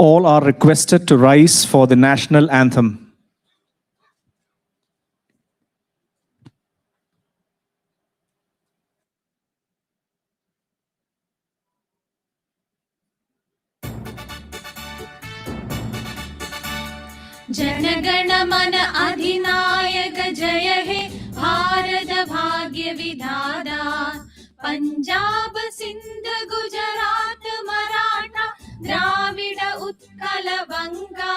All are requested to rise for the national anthem. जनगण मन अधिनायक जय हे भारत भाग्य विधाता पंजाब सिंध गुजरात मराठा द्राविड उत्कल बंगा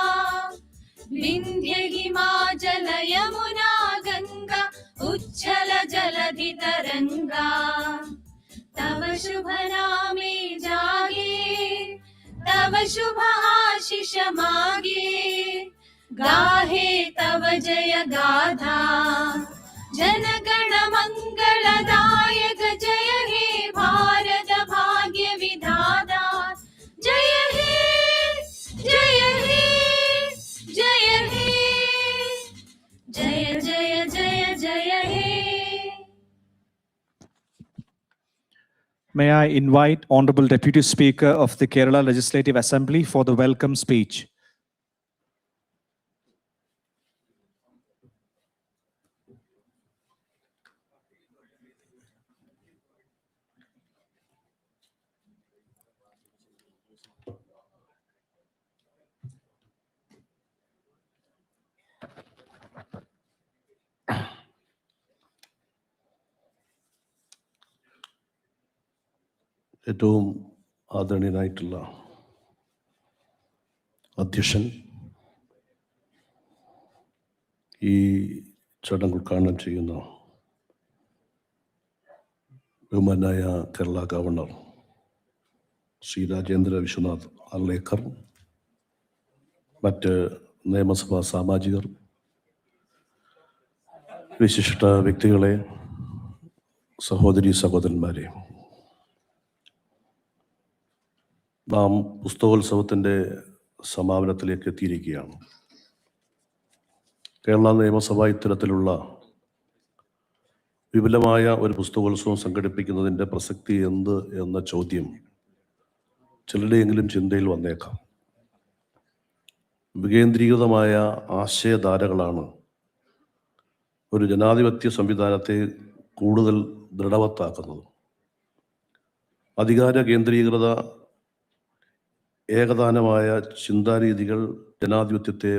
विंध्य हिमाचल यमुना गंगा उच्छल जलधि तरंगा तव शुभ नामे जागे तव शुभ आशीष मागे गाहे तव जय गाथा जनगण मंगलदायक जय हे भारत भाग्य विधाता जय हे जय हे जय हे जय जय जय जय हे. May I invite Honorable Deputy Speaker of the Kerala Legislative Assembly for the welcome speech. ഏറ്റവും ആദരണീയനായിട്ടുള്ള അധ്യക്ഷൻ, ഈ ചടങ്ങ് ഉദ്ഘാടനം ചെയ്യുന്ന ബഹുമാനായ കേരള ഗവർണർ ശ്രീ രാജേന്ദ്ര വിശ്വനാഥ് അർലേക്കർ, മറ്റ് നിയമസഭാ സാമാജികർ, വിശിഷ്ട വ്യക്തികളെ, സഹോദരീ സഹോദരന്മാരെ, നാം പുസ്തകോത്സവത്തിൻ്റെ സമാപനത്തിലേക്ക് എത്തിയിരിക്കുകയാണ്. കേരള നിയമസഭ ഇത്തരത്തിലുള്ള വിപുലമായ ഒരു പുസ്തകോത്സവം സംഘടിപ്പിക്കുന്നതിൻ്റെ പ്രസക്തി എന്ത് എന്ന ചോദ്യം ചിലരുടെയെങ്കിലും ചിന്തയിൽ വന്നേക്കാം. വികേന്ദ്രീകൃതമായ ആശയധാരകളാണ് ഒരു ജനാധിപത്യ സംവിധാനത്തെ കൂടുതൽ ദൃഢവത്താക്കുന്നത്. അധികാര കേന്ദ്രീകൃത ഏകദാനമായ ചിന്താരീതികൾ ജനാധിപത്യത്തെ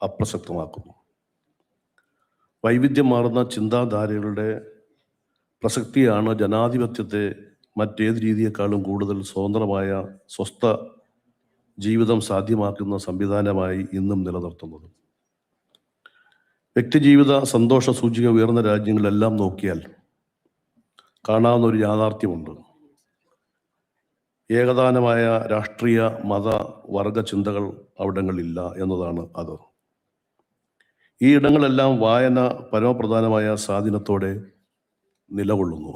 അപ്രസക്തമാക്കുന്നു. വൈവിധ്യമാർന്ന ചിന്താധാരകളുടെ പ്രസക്തിയാണ് ജനാധിപത്യത്തെ മറ്റേത് രീതിയേക്കാളും കൂടുതൽ സ്വതന്ത്രമായ സ്വസ്ഥ ജീവിതം സാധ്യമാക്കുന്ന സംവിധാനമായി ഇന്നും നിലനിർത്തുന്നത്. വ്യക്തിജീവിത സന്തോഷ സൂചിക ഉയർന്ന രാജ്യങ്ങളെല്ലാം നോക്കിയാൽ കാണാവുന്ന ഒരു യാഥാർത്ഥ്യമുണ്ട്. ഏകദാനമായ രാഷ്ട്രീയ മത വർഗ ചിന്തകൾ അവിടങ്ങളില്ല എന്നതാണ് അത്. ഈ ഇടങ്ങളെല്ലാം വായന പരമപ്രധാനമായ സ്വാധീനത്തോടെ നിലകൊള്ളുന്നു.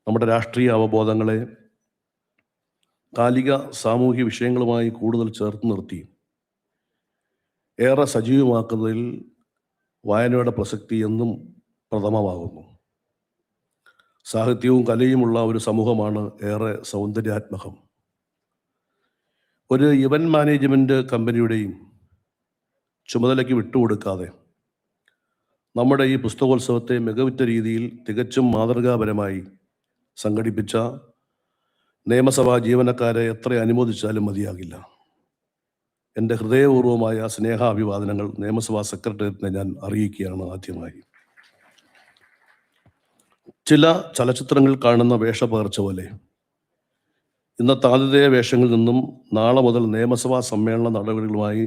നമ്മുടെ രാഷ്ട്രീയ അവബോധങ്ങളെ കാലിക സാമൂഹ്യ വിഷയങ്ങളുമായി കൂടുതൽ ചേർത്ത് നിർത്തി ഏറെ സജീവമാക്കുന്നതിൽ വായനയുടെ പ്രസക്തി എന്നും പ്രഥമമാകുന്നു. സാഹിത്യവും കലയുമുള്ള ഒരു സമൂഹമാണ് ഏറെ സൗന്ദര്യാത്മകം. ഒരു ഇവന്റ് മാനേജ്മെന്റ് കമ്പനിയുടെയും ചുമതലയ്ക്ക് വിട്ടുകൊടുക്കാതെ നമ്മുടെ ഈ പുസ്തകോത്സവത്തെ മികവുറ്റ രീതിയിൽ തികച്ചും മാതൃകാപരമായി സംഘടിപ്പിച്ച നിയമസഭാ ജീവനക്കാരെ എത്ര അനുമോദിച്ചാലും മതിയാകില്ല. എൻ്റെ ഹൃദയപൂർവമായ സ്നേഹാഭിവാദനങ്ങൾ നിയമസഭാ സെക്രട്ടേറിയറ്റിനെ ഞാൻ അറിയിക്കുകയാണ്. ആദ്യമായി ചില ചലച്ചിത്രങ്ങളിൽ കാണുന്ന വേഷപകർച്ച പോലെ ഇന്നത്തെ ആതിഥേയ വേഷങ്ങളിൽ നിന്നും നാളെ മുതൽ നിയമസഭാ സമ്മേളന നടപടികളുമായി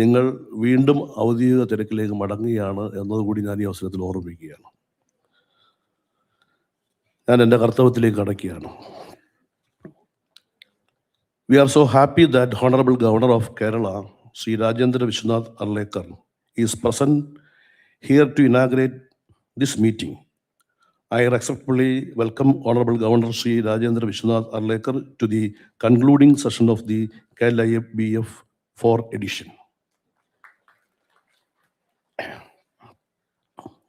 നിങ്ങൾ വീണ്ടും ഔദ്യോഗിക തിരക്കിലേക്ക് മടങ്ങുകയാണ് എന്നതുകൂടി ഞാൻ ഈ അവസരത്തിൽ ഓർമ്മിക്കുകയാണ്. ഞാൻ എൻ്റെ കർത്തവ്യത്തിലേക്ക് കടക്കുകയാണ്. We are so happy that Honorable Governor of Kerala, Shri Rajendra Vishwanath Arlekar, is present here to inaugurate this meeting. I respectfully welcome Honorable Governor Shri Rajendra Vishwanath Arlekar to the concluding session of the KLIBF 4th edition.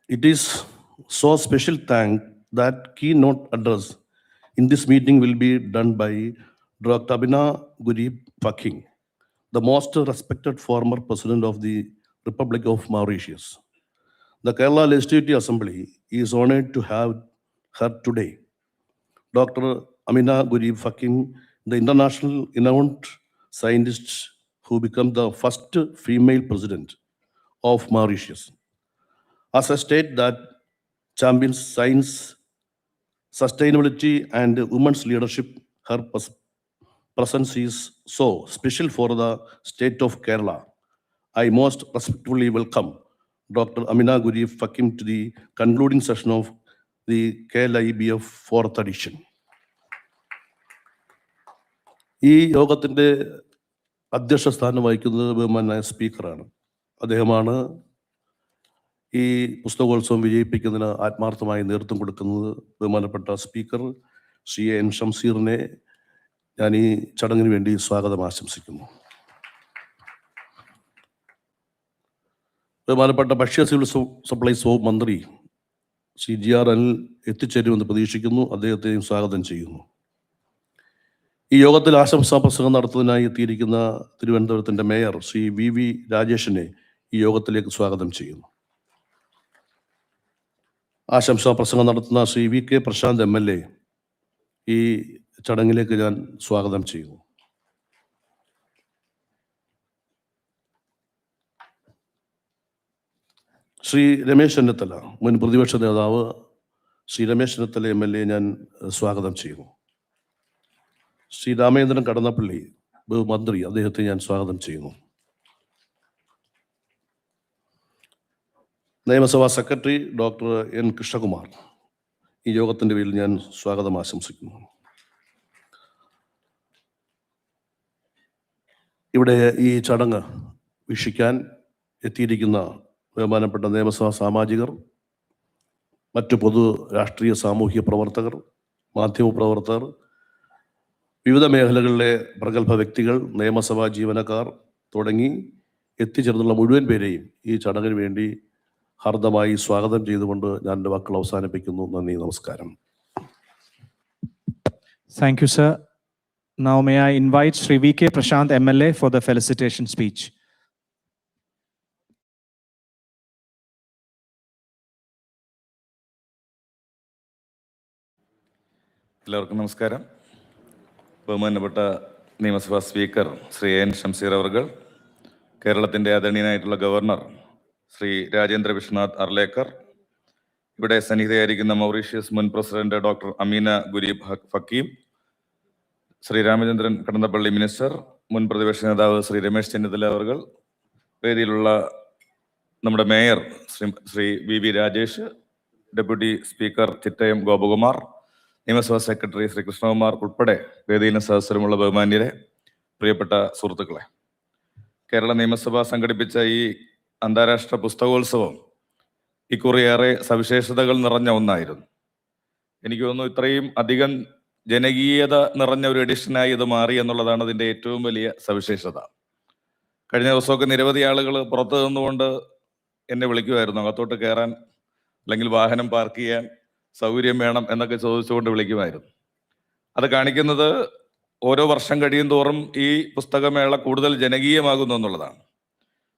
It is so special thank that keynote address in this meeting will be done by Dr. Ameenah, Gurib, Gurib-Fakim, the most respected former president of the Republic of Mauritius. The Kerala Legislative Assembly is honored to have her today. Dr. Ameenah Gurib-Fakim, the international renowned scientist who became the first female president of Mauritius. As a state that champions science, sustainability, and women's leadership, her presence is so special for the state of Kerala. I most respectfully welcome Dr. Ameenah Gurib-Fakim to the concluding session of the KLIBF 4th edition. ഈ യോഗത്തിൻ്റെ അധ്യക്ഷ സ്ഥാനം വഹിക്കുന്നത് ബഹുമാനായ സ്പീക്കറാണ്. അദ്ദേഹമാണ് ഈ പുസ്തകോത്സവം വിജയിപ്പിക്കുന്നതിന് ആത്മാർത്ഥമായി നേതൃത്വം കൊടുക്കുന്നത്. ബഹുമാനപ്പെട്ട സ്പീക്കർ ശ്രീ എൻ ഷംസീറിനെ ഞാൻ ഈ ചടങ്ങിന് വേണ്ടി സ്വാഗതം ആശംസിക്കുന്നു. ബഹുമാനപ്പെട്ട ഭക്ഷ്യ സിവിൽ സപ്ലൈസ് വകുപ്പ് മന്ത്രി ശ്രീ GR അനിൽ എത്തിച്ചേരുമെന്ന് പ്രതീക്ഷിക്കുന്നു. അദ്ദേഹത്തെയും സ്വാഗതം ചെയ്യുന്നു. ഈ യോഗത്തിൽ ആശംസാ പ്രസംഗം നടത്തുന്നതിനായി എത്തിയിരിക്കുന്ന തിരുവനന്തപുരത്തിൻ്റെ മേയർ ശ്രീ VV രാജേഷിനെ ഈ യോഗത്തിലേക്ക് സ്വാഗതം ചെയ്യുന്നു. ആശംസാ പ്രസംഗം നടത്തുന്ന ശ്രീ VK പ്രശാന്ത് MLA ഈ ചടങ്ങിലേക്ക് ഞാൻ സ്വാഗതം ചെയ്യുന്നു. ശ്രീ രമേശ് ചെന്നിത്തല, മുൻ പ്രതിപക്ഷ നേതാവ് ശ്രീ രമേശ് ചെന്നിത്തല MLA ഞാൻ സ്വാഗതം ചെയ്യുന്നു. ശ്രീ രാമേന്ദ്രൻ കടന്നപ്പള്ളി മന്ത്രി, അദ്ദേഹത്തെ ഞാൻ സ്വാഗതം ചെയ്യുന്നു. നിയമസഭാ സെക്രട്ടറി ഡോക്ടർ N കൃഷ്ണകുമാർ, ഈ യോഗത്തിൻ്റെ പേരിൽ ഞാൻ സ്വാഗതം ആശംസിക്കുന്നു. ഇവിടെ ഈ ചടങ്ങ് വീക്ഷിക്കാൻ എത്തിയിരിക്കുന്ന ബഹുമാനപ്പെട്ട നിയമസഭാ സാമാജികർ, മറ്റു പൊതു രാഷ്ട്രീയ സാമൂഹിക പ്രവർത്തകർ, മാധ്യമപ്രവർത്തകർ, വിവിധ മേഖലകളിലെ പ്രഗത്ഭ വ്യക്തികൾ, നിയമസഭാ ജീവനക്കാർ തുടങ്ങി എത്തിച്ചേർന്നുള്ള മുഴുവൻ പേരെയും ഈ ചടങ്ങിന് വേണ്ടി ഹാർദമായി സ്വാഗതം ചെയ്തുകൊണ്ട് ഞാൻ എൻ്റെ വാക്കുകൾ അവസാനിപ്പിക്കുന്നു. നന്ദി, നമസ്കാരം. Thank you, sir. Now may I invite Shri VK Prasanth MLA for the felicitation speech. എല്ലാവർക്കും നമസ്കാരം. ബഹുമാനപ്പെട്ട നിയമസഭാ സ്പീക്കർ ശ്രീ N ഷംസീർ അവർകൾ, കേരളത്തിൻ്റെ ആദരണീയനായിട്ടുള്ള ഗവർണർ ശ്രീ രാജേന്ദ്ര വിശ്വനാഥ് അർലേക്കർ, ഇവിടെ സന്നിഹിതയായിരിക്കുന്ന മൗറീഷ്യസ് മുൻ president doctor Ameenah Gurib Fakim, Shri Ramachandran Kadannappally minister, മുൻ പ്രതിപക്ഷ നേതാവ് ശ്രീ രമേശ് ചെന്നിത്തല അവർകൾ, വേദിയിലുള്ള നമ്മുടെ mayor Shri VV Rajesh, deputy speaker Chittayam Gopakumar, നിയമസഭാ സെക്രട്ടറി ശ്രീ കൃഷ്ണകുമാർ ഉൾപ്പെടെ വേദിയിലും സദസ്സരുമുള്ള ബഹുമാന്യരെ, പ്രിയപ്പെട്ട സുഹൃത്തുക്കളെ, കേരള നിയമസഭ സംഘടിപ്പിച്ച ഈ അന്താരാഷ്ട്ര പുസ്തകോത്സവം ഇക്കുറി ഏറെ സവിശേഷതകൾ നിറഞ്ഞ ഒന്നായിരുന്നു. എനിക്ക് തോന്നുന്നു ഇത്രയും അധികം ജനകീയത നിറഞ്ഞ ഒരു എഡിഷനായി ഇത് മാറി എന്നുള്ളതാണ് അതിൻ്റെ ഏറ്റവും വലിയ സവിശേഷത. കഴിഞ്ഞ ദിവസമൊക്കെ നിരവധി ആളുകൾ പുറത്തു നിന്നുകൊണ്ട് എന്നെ വിളിക്കുമായിരുന്നു, അകത്തോട്ട് കയറാൻ അല്ലെങ്കിൽ വാഹനം പാർക്ക് ചെയ്യാൻ സൗകര്യം വേണം എന്നൊക്കെ ചോദിച്ചുകൊണ്ട് വിളിക്കുമായിരുന്നു. അത് കാണിക്കുന്നത് ഓരോ വർഷം കഴിയും തോറും ഈ പുസ്തകമേള കൂടുതൽ ജനകീയമാകുന്നു എന്നുള്ളതാണ്.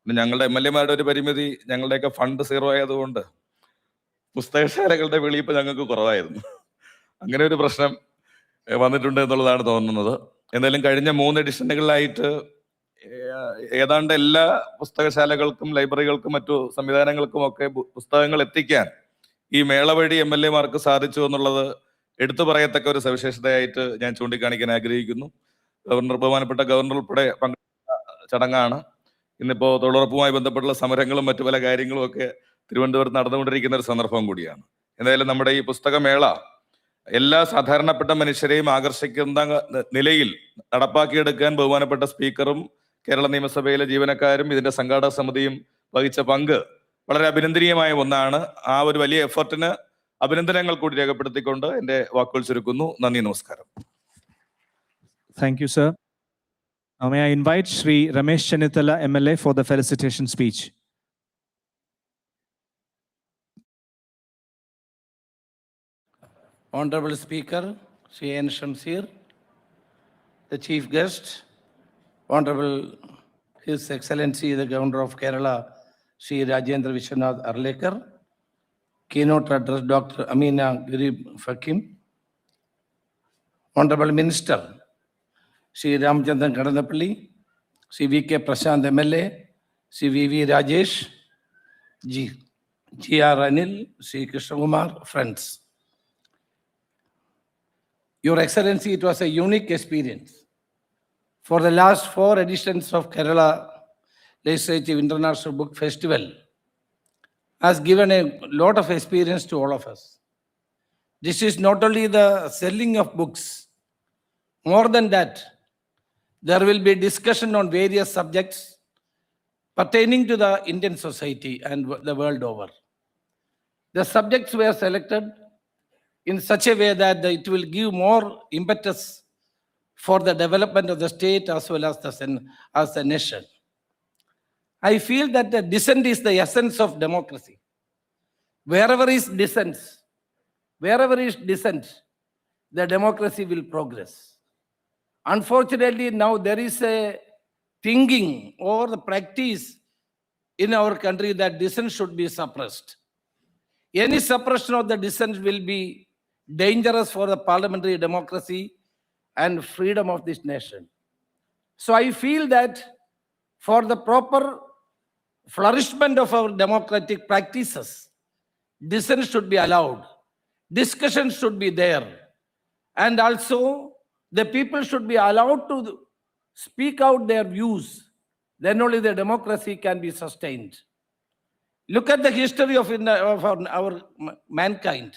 പിന്നെ ഞങ്ങളുടെ MLA മാരുടെ ഒരു പരിമിതി, ഞങ്ങളുടെയൊക്കെ ഫണ്ട് സീറോ ആയതുകൊണ്ട് പുസ്തകശാലകളുടെ വിളിയിപ്പ് ഞങ്ങൾക്ക് കുറവായിരുന്നു. അങ്ങനെ ഒരു പ്രശ്നം വന്നിട്ടുണ്ട് എന്നുള്ളതാണ് തോന്നുന്നത്. എന്തായാലും കഴിഞ്ഞ 3 എഡിഷനുകളിലായിട്ട് ഏതാണ്ട് എല്ലാ പുസ്തകശാലകൾക്കും ലൈബ്രറികൾക്കും മറ്റു സംവിധാനങ്ങൾക്കും ഒക്കെ പുസ്തകങ്ങൾ എത്തിക്കാൻ ഈ മേള വഴി MLA മാർക്ക് സാധിച്ചു എന്നുള്ളത് എടുത്തു പറയത്തക്ക ഒരു സവിശേഷതയായിട്ട് ഞാൻ ചൂണ്ടിക്കാണിക്കാൻ ആഗ്രഹിക്കുന്നു. ബഹുമാനപ്പെട്ട ഗവർണർ ഉൾപ്പെടെ പങ്കെടുത്ത ചടങ്ങാണ്. ഇന്നിപ്പോൾ തൊഴിലുറപ്പുമായി ബന്ധപ്പെട്ടുള്ള സമരങ്ങളും മറ്റു പല കാര്യങ്ങളും ഒക്കെ തിരുവനന്തപുരത്ത് നടന്നുകൊണ്ടിരിക്കുന്ന ഒരു സന്ദർഭം കൂടിയാണ്. എന്തായാലും നമ്മുടെ ഈ പുസ്തകമേള എല്ലാ സാധാരണപ്പെട്ട മനുഷ്യരെയും ആകർഷിക്കുന്ന നിലയിൽ നടപ്പാക്കിയെടുക്കാൻ ബഹുമാനപ്പെട്ട സ്പീക്കറും കേരള നിയമസഭയിലെ ജീവനക്കാരും ഇതിന്റെ സംഘാടക സമിതിയും വഹിച്ച പങ്ക് വളരെ അഭിനന്ദനീയമായ ഒന്നാണ്. ആ ഒരു വലിയ എഫർട്ടിന് അഭിനന്ദനങ്ങൾ കൂടി രേഖപ്പെടുത്തിക്കൊണ്ട് എൻ്റെ വാക്കുകൾ ചുരുക്കുന്നു. നന്ദി, നമസ്കാരം. Thank you, sir. Now may I invite Shri Ramesh Chennithala MLA for the felicitation speech. Honorable Speaker, Shri N. Shamseer, the Chief Guest, Honorable His Excellency, the Governor of Kerala, Shri Rajendra Vishwanath Arlekar, Keynote Address Dr. Ameenah Gurib-Fakim, Honorable Minister, Shri Ramachandran Kadannappalli, Shri V.K. Prasanth MLA, Shri V.V. Rajesh, G.R. Anil, Shri Gopakumar, friends. Your Excellency, it was a unique experience. For the last 4 editions of Kerala Legislative International Book Festival has given a lot of experience to all of us. This is not only the selling of books. More than that, there will be discussion on various subjects pertaining to the Indian society and the world over. The subjects were selected in such a way that it will give more impetus for the development of the state as well as the nation. I feel that the dissent is the essence of democracy. Wherever is dissent, the democracy will progress. Unfortunately, now there is a thinking or the practice in our country that dissent should be suppressed. Any suppression of the dissent will be dangerous for the parliamentary democracy and freedom of this nation. So I feel that for the proper flourishment of our democratic practices, dissent should be allowed, discussion should be there, and also the people should be allowed to speak out their views. Then only the democracy can be sustained. Look at the history of our mankind.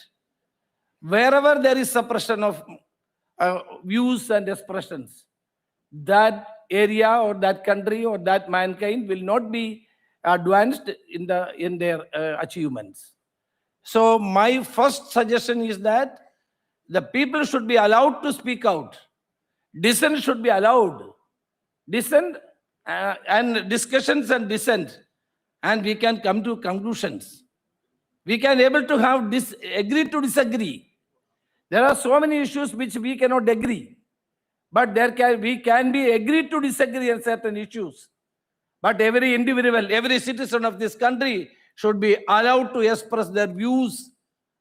Wherever there is suppression of views and expressions, that area or that country or that mankind will not be advanced in their achievements. So my first suggestion is that the people should be allowed to speak out. Dissent should be allowed. Dissent and discussions and dissent, and we can come to conclusions. We can able to have agree to disagree. There are so many issues which we cannot agree, but we can be agreed to disagree on certain issues. But every individual, every citizen of this country should be allowed to express their views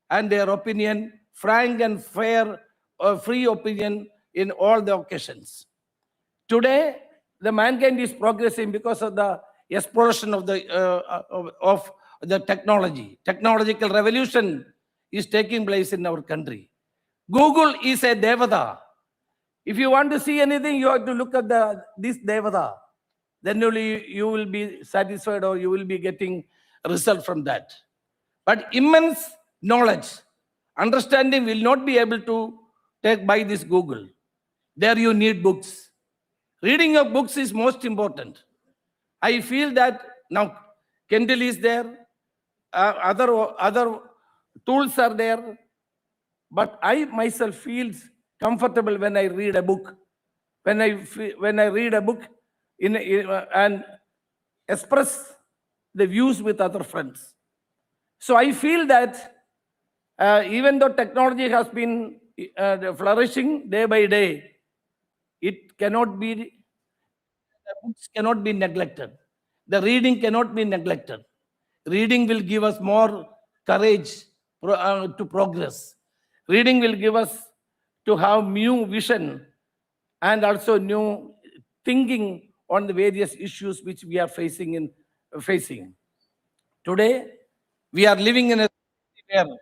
and their opinion, frank and fair, free opinion in all the occasions. Today, the mankind is progressing because of the explosion of the technology. Technological revolution is taking place in our country. Google is a devata. If you want to see anything, you have to look at this devata. Then only you will be satisfied or you will be getting a result from that. But immense knowledge, understanding will not be able to take by this Google. There you need books. Reading of books is most important. I feel that now Kindle is there, other tools are there, but I myself feel comfortable when I read a book. When I read a book and express the views with other friends. So I feel that even though technology has been flourishing day by day, the books cannot be neglected. The reading cannot be neglected. Reading will give us more courage to progress. Reading will give us to have new vision and also new thinking on the various issues which we are facing. Today, we are living in a society where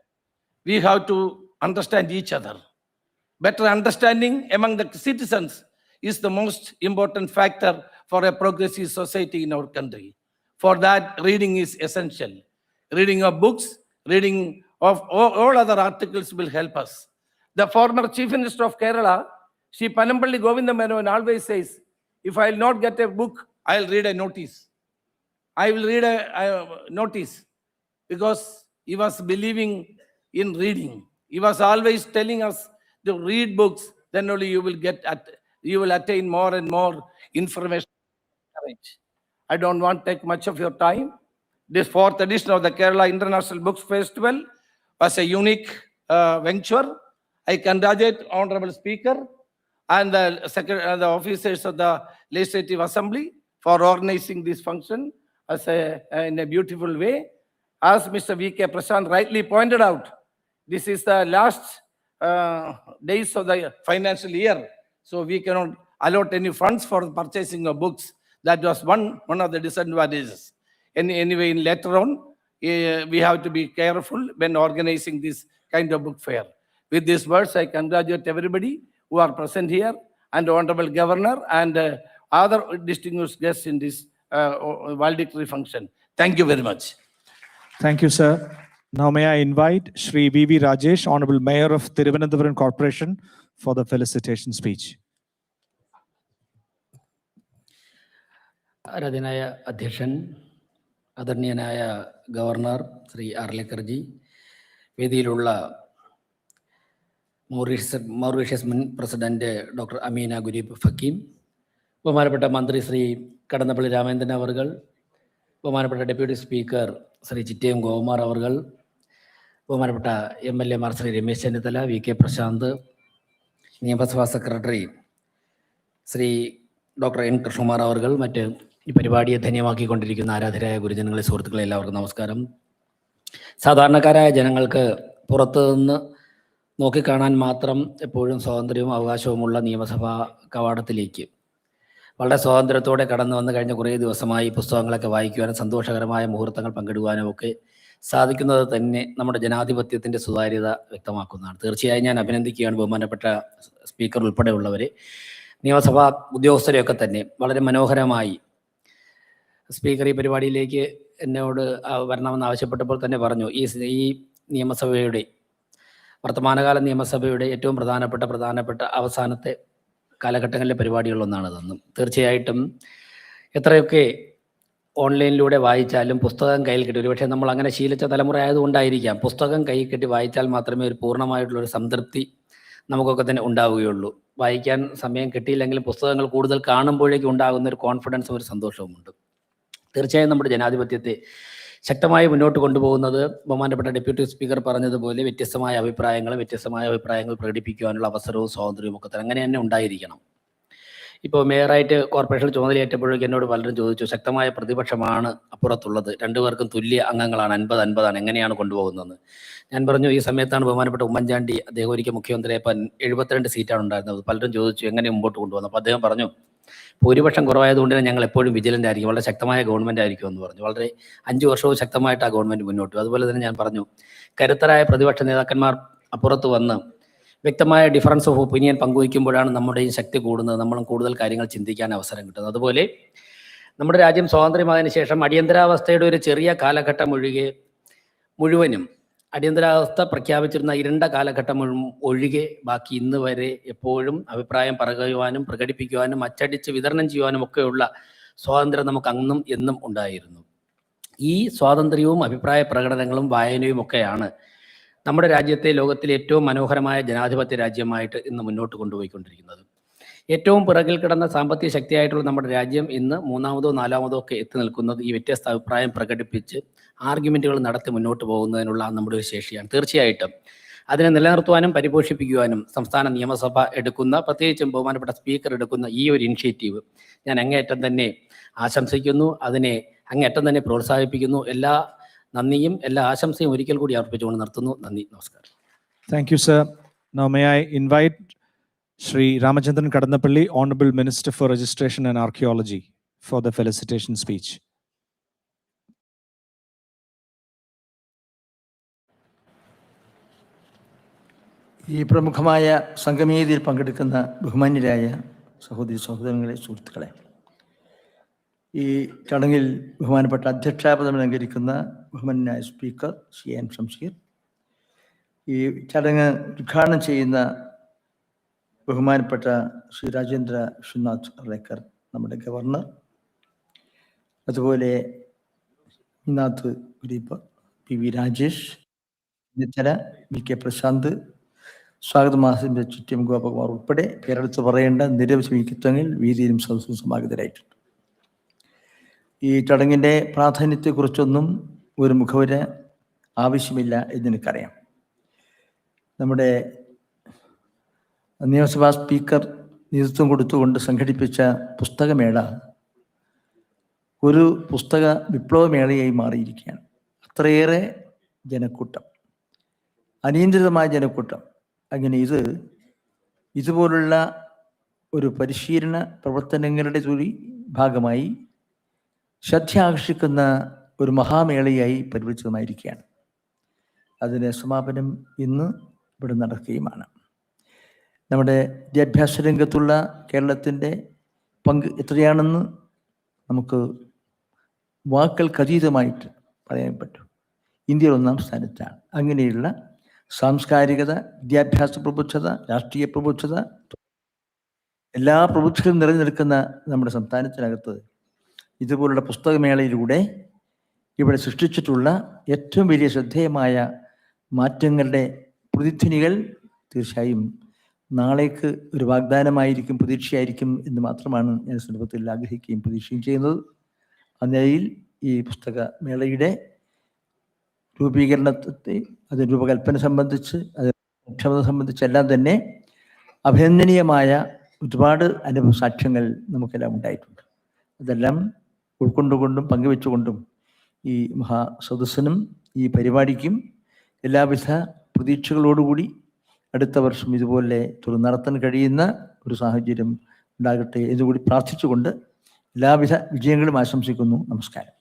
we have to understand each other. Better understanding among the citizens is the most important factor for a progressive society in our country. For that, reading is essential. Reading of books, reading of all other articles will help us. The former Chief Minister of Kerala, Shri Panampalli Govindamanon, always says, if I will not get a book, I will read a notice. I will read a notice, because he was believing in reading. He was always telling us to read books, then only you will attain more and more information. I don't want to take much of your time. This 4th edition of the Kerala International Books Festival was a unique venture. I congratulate Honorable Speaker and the officers of the Legislative Assembly for organizing this function in a beautiful way. As Mr. V.K. Prasanth rightly pointed out, this is the last days of the financial year, so we cannot allot any funds for purchasing of books. That was one of the disadvantages. Anyway, later on, we have to be careful when organizing this kind of book fair. With these words, I congratulate everybody who are present here, and the Honorable Governor and other distinguished guests in this valedictory function. Thank you very much. Thank you, sir. Now may I invite Shri V.V. Rajesh, Honorable Mayor of Thiruvananthapuram Corporation, for the felicitation speech. ആരാധനായ അധ്യക്ഷൻ, ആദരണീയനായ governor Shri ആർലേക്കർജി, വേദിയിലുള്ള Mauritius മുൻ president doctor Ameenah ഗുരീബ്-ഫക്കീം, ബഹുമാനപ്പെട്ട മന്ത്രി ശ്രീ കടന്നപ്പള്ളി രാമേന്ദ്രൻ അവർകൾ, ബഹുമാനപ്പെട്ട deputy speaker Shri Chittayam Gopakumar അവർകൾ, ബഹുമാനപ്പെട്ട MLA Mar Shri Ramesh Chennithala, V.K. Prashanth, നിയമസഭാ secretary Shri doctor N. Krishnakumar അവർകൾ, മറ്റ് ഈ പരിപാടിയെ ധന്യമാക്കിക്കൊണ്ടിരിക്കുന്ന ആരാധരായ ഗുരുജനങ്ങളെ, സുഹൃത്തുക്കളെ, എല്ലാവർക്കും നമസ്കാരം. സാധാരണക്കാരായ ജനങ്ങൾക്ക് പുറത്തു നിന്ന് നോക്കിക്കാണാൻ മാത്രം എപ്പോഴും സ്വാതന്ത്ര്യവും അവകാശവുമുള്ള നിയമസഭാ കവാടത്തിലേക്ക് വളരെ സ്വാതന്ത്ര്യത്തോടെ കടന്നു വന്ന് കഴിഞ്ഞ കുറേ ദിവസമായി പുസ്തകങ്ങളൊക്കെ വായിക്കുവാനും സന്തോഷകരമായ മുഹൂർത്തങ്ങൾ പങ്കിടുവാനും ഒക്കെ സാധിക്കുന്നത് തന്നെ നമ്മുടെ ജനാധിപത്യത്തിൻ്റെ സുതാര്യത വ്യക്തമാക്കുന്നതാണ്. തീർച്ചയായും ഞാൻ അഭിനന്ദിക്കുകയാണ് ബഹുമാനപ്പെട്ട സ്പീക്കർ ഉൾപ്പെടെയുള്ളവരെ, നിയമസഭാ ഉദ്യോഗസ്ഥരെയൊക്കെ തന്നെ. വളരെ മനോഹരമായി സ്പീക്കർ ഈ പരിപാടിയിലേക്ക് എന്നോട് വരണമെന്ന് ആവശ്യപ്പെട്ടപ്പോൾ തന്നെ പറഞ്ഞു, ഈ നിയമസഭയുടെ വർത്തമാനകാല നിയമസഭയുടെ ഏറ്റവും പ്രധാനപ്പെട്ട അവസാനത്തെ കാലഘട്ടങ്ങളിലെ പരിപാടികളൊന്നാണിതെന്നും തീർച്ചയായിട്ടും എത്രയൊക്കെ ഓൺലൈനിലൂടെ വായിച്ചാലും പുസ്തകം കയ്യിൽ കിട്ടി, ഒരുപക്ഷെ നമ്മൾ അങ്ങനെ ശീലിച്ച തലമുറ ആയതുകൊണ്ടായിരിക്കാം, പുസ്തകം കയ്യിൽ കിട്ടി വായിച്ചാൽ മാത്രമേ ഒരു പൂർണ്ണമായിട്ടുള്ളൊരു സംതൃപ്തി നമുക്കൊക്കെ തന്നെ ഉണ്ടാവുകയുള്ളൂ. വായിക്കാൻ സമയം കിട്ടിയില്ലെങ്കിലും പുസ്തകങ്ങൾ കൂടുതൽ കാണുമ്പോഴേക്കും ഉണ്ടാകുന്ന ഒരു കോൺഫിഡൻസും ഒരു സന്തോഷവുമുണ്ട്. തീർച്ചയായും നമ്മുടെ ജനാധിപത്യത്തെ ശക്തമായി മുന്നോട്ട് കൊണ്ടുപോകുന്നത് ബഹുമാനപ്പെട്ട ഡെപ്യൂട്ടി സ്പീക്കർ പറഞ്ഞതുപോലെ വ്യത്യസ്തമായ അഭിപ്രായങ്ങൾ പ്രകടിപ്പിക്കുവാനുള്ള അവസരവും സ്വാതന്ത്ര്യവും ഒക്കെ തന്നെ അങ്ങനെ തന്നെ ഉണ്ടായിരിക്കണം. ഇപ്പോൾ മേയറായിട്ട് കോർപ്പറേഷൻ ചുമതലയേറ്റപ്പോഴേക്കും എന്നോട് പലരും ചോദിച്ചു, ശക്തമായ പ്രതിപക്ഷമാണ് അപ്പുറത്തുള്ളത്, രണ്ടുപേർക്കും തുല്യ അംഗങ്ങളാണ്, 50-50 എങ്ങനെയാണ് കൊണ്ടുപോകുന്നതെന്ന്. ഞാൻ പറഞ്ഞു, ഈ സമയത്താണ് ബഹുമാനപ്പെട്ട ഉമ്മൻചാണ്ടി, അദ്ദേഹം ഒരിക്കൽ മുഖ്യമന്ത്രിയായപ്പോൾ 72 സീറ്റാണ് ഉണ്ടായിരുന്നത്. പലരും ചോദിച്ചു എങ്ങനെ മുമ്പോട്ട് കൊണ്ടുപോകുന്നത്. അപ്പോൾ അദ്ദേഹം പറഞ്ഞു, ഭൂരിപക്ഷം കുറവായതുകൊണ്ട് തന്നെ ഞങ്ങൾ എപ്പോഴും വിജിലൻ്റ് ആയിരിക്കും, വളരെ ശക്തമായ ഗവൺമെൻറ് ആയിരിക്കും എന്ന് പറഞ്ഞു. വളരെ 5 വർഷവും ശക്തമായിട്ട് ആ ഗവൺമെൻറ് മുന്നോട്ട്. അതുപോലെ തന്നെ ഞാൻ പറഞ്ഞു, കരുത്തരായ പ്രതിപക്ഷ നേതാക്കന്മാർ അപ്പുറത്ത് വന്ന് വ്യക്തമായ ഡിഫറൻസ് ഓഫ് ഒപ്പീനിയൻ പങ്കുവയ്ക്കുമ്പോഴാണ് നമ്മുടെയും ശക്തി കൂടുന്നത്, നമ്മളും കൂടുതൽ കാര്യങ്ങൾ ചിന്തിക്കാൻ അവസരം കിട്ടുന്നത്. അതുപോലെ നമ്മുടെ രാജ്യം സ്വാതന്ത്ര്യമായതിനു ശേഷം അടിയന്തരാവസ്ഥയുടെ ഒരു ചെറിയ കാലഘട്ടം മുഴുവനും അടിയന്തരാവസ്ഥ പ്രഖ്യാപിച്ചിരുന്ന ഇരുണ്ട കാലഘട്ടം ഒഴികെ ബാക്കി ഇന്ന് വരെ എപ്പോഴും അഭിപ്രായം പറയുവാനും പ്രകടിപ്പിക്കുവാനും അച്ചടിച്ച് വിതരണം ചെയ്യുവാനും ഒക്കെയുള്ള സ്വാതന്ത്ര്യം നമുക്ക് അന്നും എന്നും ഉണ്ടായിരുന്നു. ഈ സ്വാതന്ത്ര്യവും അഭിപ്രായ പ്രകടനങ്ങളും വായനയും ഒക്കെയാണ് നമ്മുടെ രാജ്യത്തെ ലോകത്തിലെ ഏറ്റവും മനോഹരമായ ജനാധിപത്യ രാജ്യമായിട്ട് ഇന്ന് മുന്നോട്ട് കൊണ്ടുപോയിക്കൊണ്ടിരിക്കുന്നത്. ഏറ്റവും പിറകിൽ കിടന്ന സാമ്പത്തിക ശക്തിയായിട്ടുള്ള നമ്മുടെ രാജ്യം ഇന്ന് 3-ാമതോ 4-ാമതോ ഒക്കെ എത്തി നിൽക്കുന്നത് ഈ വ്യത്യസ്ത അഭിപ്രായം പ്രകടിപ്പിച്ച് ആർഗ്യുമെൻറ്റുകൾ നടത്തി മുന്നോട്ട് പോകുന്നതിനുള്ള നമ്മുടെ ഒരു ശേഷിയാണ്. തീർച്ചയായിട്ടും അതിനെ നിലനിർത്തുവാനും പരിപോഷിപ്പിക്കുവാനും സംസ്ഥാന നിയമസഭ എടുക്കുന്ന, പ്രത്യേകിച്ചും ബഹുമാനപ്പെട്ട സ്പീക്കർ എടുക്കുന്ന ഈ ഒരു ഇനിഷ്യേറ്റീവ് ഞാൻ അങ്ങേയറ്റം തന്നെ ആശംസിക്കുന്നു, അതിനെ അങ്ങേയറ്റം തന്നെ പ്രോത്സാഹിപ്പിക്കുന്നു. എല്ലാ നന്ദിയും എല്ലാ ആശംസയും ഒരിക്കൽ കൂടി അർപ്പിച്ചുകൊണ്ട് നിർത്തുന്നു. നന്ദി, നമസ്കാരം. Thank you, sir. Now may I invite Shri Ramachandran, Kadannappalli, Honorable Minister for Registration and Archaeology, for the felicitation speech. ഈ പ്രമുഖമായ സംഗമവേദിയിൽ പങ്കെടുക്കുന്ന ബഹുമാന്യരായ സഹോദരി സഹോദരങ്ങളെ, സുഹൃത്തുക്കളെ, ഈ ചടങ്ങിൽ ബഹുമാനപ്പെട്ട അധ്യക്ഷാപദം അലങ്കരിക്കുന്ന ബഹുമാന്യനായ സ്പീക്കർ ശ്രീ N. ഷംസീർ, ഈ ചടങ്ങ് ഉദ്ഘാടനം ചെയ്യുന്ന ബഹുമാനപ്പെട്ട ശ്രീ രാജേന്ദ്ര വിശ്വനാഥ് അർലേക്കർ നമ്മുടെ ഗവർണർ, അതുപോലെ ഗുരീബ്, PV രാജേഷ്, ചെന്നിത്തല, V.K. പ്രശാന്ത്, സ്വാഗതമാസിന്റെ ചിറ്റയം ഗോപകുമാർ ഉൾപ്പെടെ കേരളത്തിൽ പറയേണ്ട നിരവധി വ്യക്തിത്വങ്ങൾ വേദിയിലും സദസ്സും സമാഗതരായിട്ടുണ്ട്. ഈ ചടങ്ങിൻ്റെ പ്രാധാന്യത്തെക്കുറിച്ചൊന്നും ഒരു മുഖവുര ആവശ്യമില്ല എന്നെനിക്കറിയാം. നമ്മുടെ നിയമസഭാ സ്പീക്കർ നേതൃത്വം കൊടുത്തുകൊണ്ട് സംഘടിപ്പിച്ച പുസ്തകമേള ഒരു പുസ്തക വിപ്ലവമേളയായി മാറിയിരിക്കുകയാണ്. അത്രയേറെ ജനക്കൂട്ടം, അനിയന്ത്രിതമായ ജനക്കൂട്ടം. അങ്ങനെ ഇതുപോലുള്ള ഒരു പരിശീലന പ്രവർത്തനങ്ങളുടെ കൂടി ഭാഗമായി ശ്രദ്ധ ആകർഷിക്കുന്ന ഒരു മഹാമേളയായി പരിവർത്തിതമായിരിക്കുകയാണ്. അതിൻ്റെ സമാപനം ഇന്ന് ഇവിടെ നടക്കുകയുമാണ്. നമ്മുടെ വിദ്യാഭ്യാസ രംഗത്തുള്ള കേരളത്തിൻ്റെ പങ്ക് എത്രയാണെന്ന് നമുക്ക് വാക്കുകൾക്കതീതമായിട്ട് പറയാൻ പറ്റും. ഇന്ത്യയിൽ 1-ാം സ്ഥാനത്താണ്. അങ്ങനെയുള്ള സാംസ്കാരികത, വിദ്യാഭ്യാസ പ്രബുദ്ധത, രാഷ്ട്രീയ പ്രബുദ്ധത, എല്ലാ പ്രബുദ്ധരും നിറഞ്ഞു നിൽക്കുന്ന നമ്മുടെ സംസ്ഥാനത്തിനകത്ത് ഇതുപോലുള്ള പുസ്തകമേളയിലൂടെ ഇവിടെ സൃഷ്ടിച്ചിട്ടുള്ള ഏറ്റവും വലിയ ശ്രദ്ധേയമായ മാറ്റങ്ങളുടെ പ്രതിധ്വനികൾ തീർച്ചയായും നാളേക്ക് ഒരു വാഗ്ദാനമായിരിക്കും, പ്രതീക്ഷയായിരിക്കും എന്ന് മാത്രമാണ് ഞാൻ സന്ദർഭത്തിൽ ആഗ്രഹിക്കുകയും പ്രതീക്ഷയും ചെയ്യുന്നത്. അന്നേയിൽ ഈ പുസ്തകമേളയുടെ രൂപീകരണത്തെ, അതിൻ്റെ രൂപകൽപ്പന സംബന്ധിച്ച്, അത് ക്ഷമത സംബന്ധിച്ചെല്ലാം തന്നെ അഭിനന്ദനീയമായ ഒരുപാട് അനുഭവ സാക്ഷ്യങ്ങൾ നമുക്കെല്ലാം ഉണ്ടായിട്ടുണ്ട്. അതെല്ലാം ഉൾക്കൊണ്ടുകൊണ്ടും പങ്കുവെച്ചുകൊണ്ടും ഈ മഹാസദസ്സിനും ഈ പരിപാടിക്കും എല്ലാവിധ പ്രതീക്ഷകളോടുകൂടി അടുത്ത വർഷം ഇതുപോലെ നടത്താൻ കഴിയുന്ന ഒരു സാഹചര്യം ഉണ്ടാകട്ടെ എന്നുകൂടി പ്രാർത്ഥിച്ചുകൊണ്ട് എല്ലാവിധ വിജയങ്ങളും ആശംസിക്കുന്നു. നമസ്കാരം.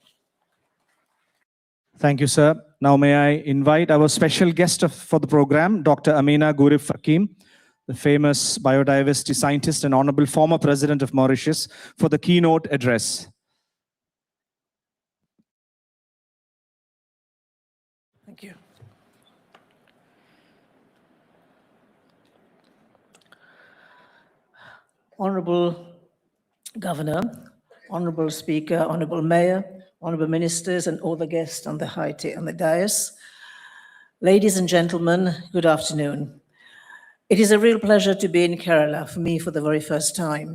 Thank you, sir. Now may I invite our special guest for the program, Dr. Ameenah Gurib-Fakim, the famous biodiversity scientist and honorable former president of Mauritius, for the keynote address. Thank you. Honorable Governor, Honorable Speaker, Honorable Mayor, Honorable Ministers, and all the guests on the dais. Ladies and gentlemen, good afternoon. It is a real pleasure to be in Kerala for me for the very first time.